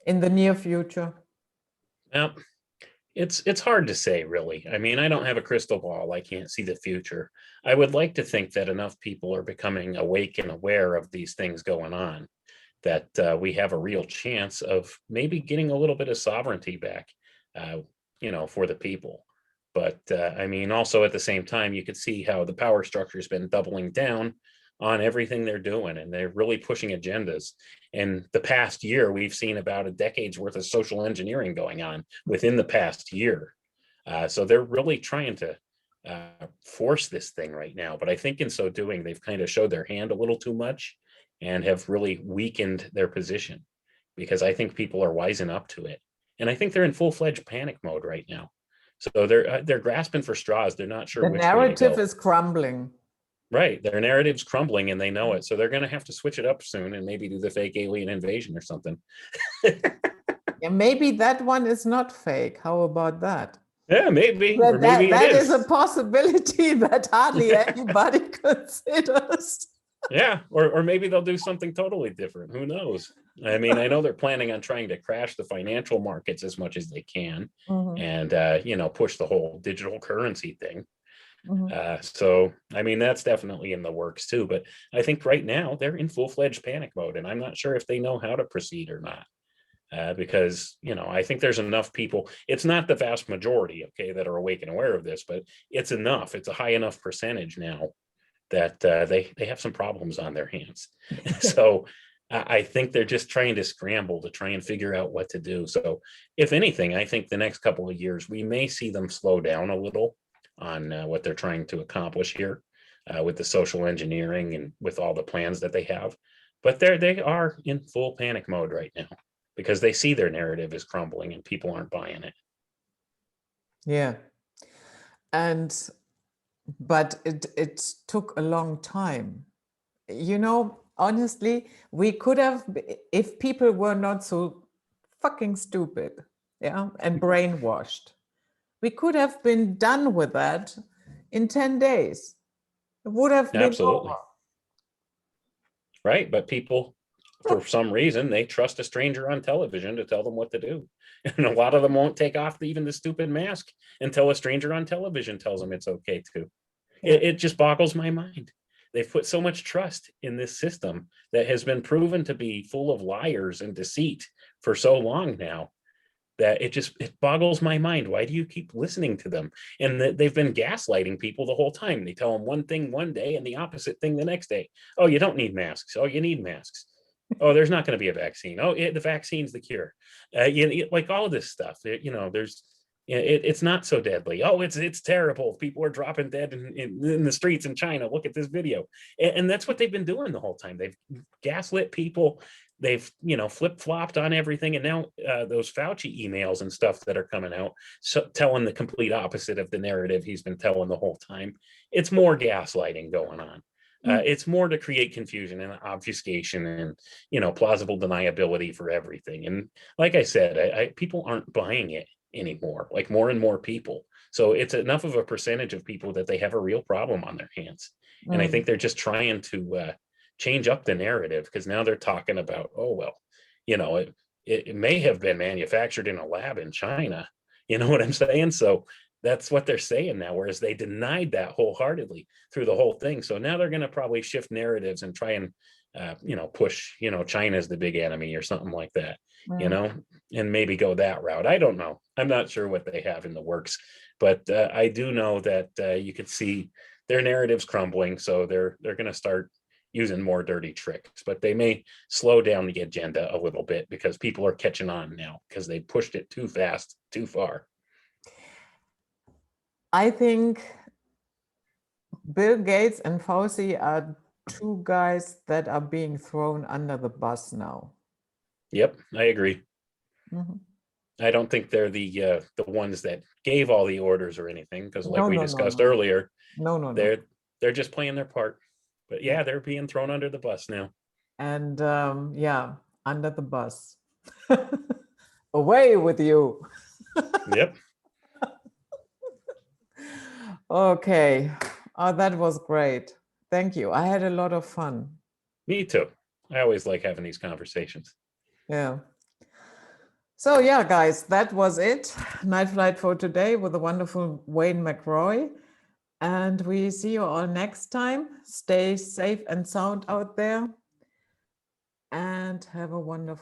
in the near future? Now, it's hard to say, really. I mean, I don't have a crystal ball. I can't see the future. I would like to think that enough people are becoming awake and aware of these things going on, that we have a real chance of maybe getting a little bit of sovereignty back, for the people. But I mean, also at the same time, you could see how the power structure has been doubling down on everything they're doing, and they're really pushing agendas. In the past year, we've seen about a decade's worth of social engineering going on within the past year. So they're really trying to force this thing right now. But I think in so doing, they've kind of showed their hand a little too much and have really weakened their position, because I think people are wising up to it. And I think they're in full-fledged panic mode right now. So they're grasping for straws. They're not sure The which way to narrative go. is crumbling. Right. Their narrative's crumbling and they know it. So they're going to have to switch it up soon and maybe do the fake alien invasion or something. Yeah, maybe that one is not fake. How about that? Yeah, maybe. Or That, maybe it that is a is. possibility that hardly anybody considers. Yeah. Or maybe they'll do something totally different. Who knows? I mean, I know they're planning on trying to crash the financial markets as much as they can, Mhm. and, push the whole digital currency thing. So, I mean, that's definitely in the works too. But I think right now they're in full-fledged panic mode, and I'm not sure if they know how to proceed or not. Because, I think there's enough people. It's not the vast majority, okay, that are awake and aware of this, but it's enough. It's a high enough percentage now that they have some problems on their hands. So I think they're just trying to scramble to try and figure out what to do. So if anything, I think the next couple of years we may see them slow down a little on what they're trying to accomplish here with the social engineering and with all the plans that they have. But they are in full panic mode right now because they see their narrative is crumbling and people aren't buying it. Yeah. But it took a long time. Honestly, we could have, if people were not so fucking stupid, yeah, and brainwashed, we could have been done with that in 10 days. It would have been Absolutely. over. Right. But people, for some reason, they trust a stranger on television to tell them what to do. And a lot of them won't take off even the stupid mask until a stranger on television tells them it's okay to. Yeah. It just boggles my mind. They've put so much trust in this system that has been proven to be full of liars and deceit for so long now that it boggles my mind. Why do you keep listening to them? And they've been gaslighting people the whole time. They tell them one thing one day and the opposite thing the next day. Oh, you don't need masks. Oh, you need masks. Oh, there's not going to be a vaccine. Oh, the vaccine's the cure. Like all of this stuff. It's not so deadly. Oh, it's terrible. People are dropping dead in the streets in China. Look at this video. And that's what they've been doing the whole time. They've gaslit people. They've, flip-flopped on everything. And now those Fauci emails and stuff that are coming out, telling the complete opposite of the narrative he's been telling the whole time. It's more gaslighting going on. It's more to create confusion and obfuscation and, plausible deniability for everything. And like I said, people aren't buying it anymore, like more and more people. So it's enough of a percentage of people that they have a real problem on their hands. And I think they're just trying to change up the narrative because now they're talking about, oh, well, it may have been manufactured in a lab in China. You know what I'm saying? So that's what they're saying now, whereas they denied that wholeheartedly through the whole thing. So now they're going to probably shift narratives and try and, push, China's the big enemy or something like that, and maybe go that route. I don't know. I'm not sure what they have in the works, but I do know that you could see their narratives crumbling. So they're going to start using more dirty tricks, but they may slow down the agenda a little bit because people are catching on now because they pushed it too fast, too far. I think Bill Gates and Fauci are two guys that are being thrown under the bus now. Yep, I agree. I don't think they're the ones that gave all the orders or anything, because like we discussed earlier, they're just playing their part. But yeah, they're being thrown under the bus now. And under the bus. Away with you. Yep. Okay. Oh, that was great. Thank you. I had a lot of fun. Me too. I always like having these conversations. Yeah. So yeah, guys, that was it. Night Flight for today with the wonderful Wayne McRoy. And we see you all next time. Stay safe and sound out there. And have a wonderful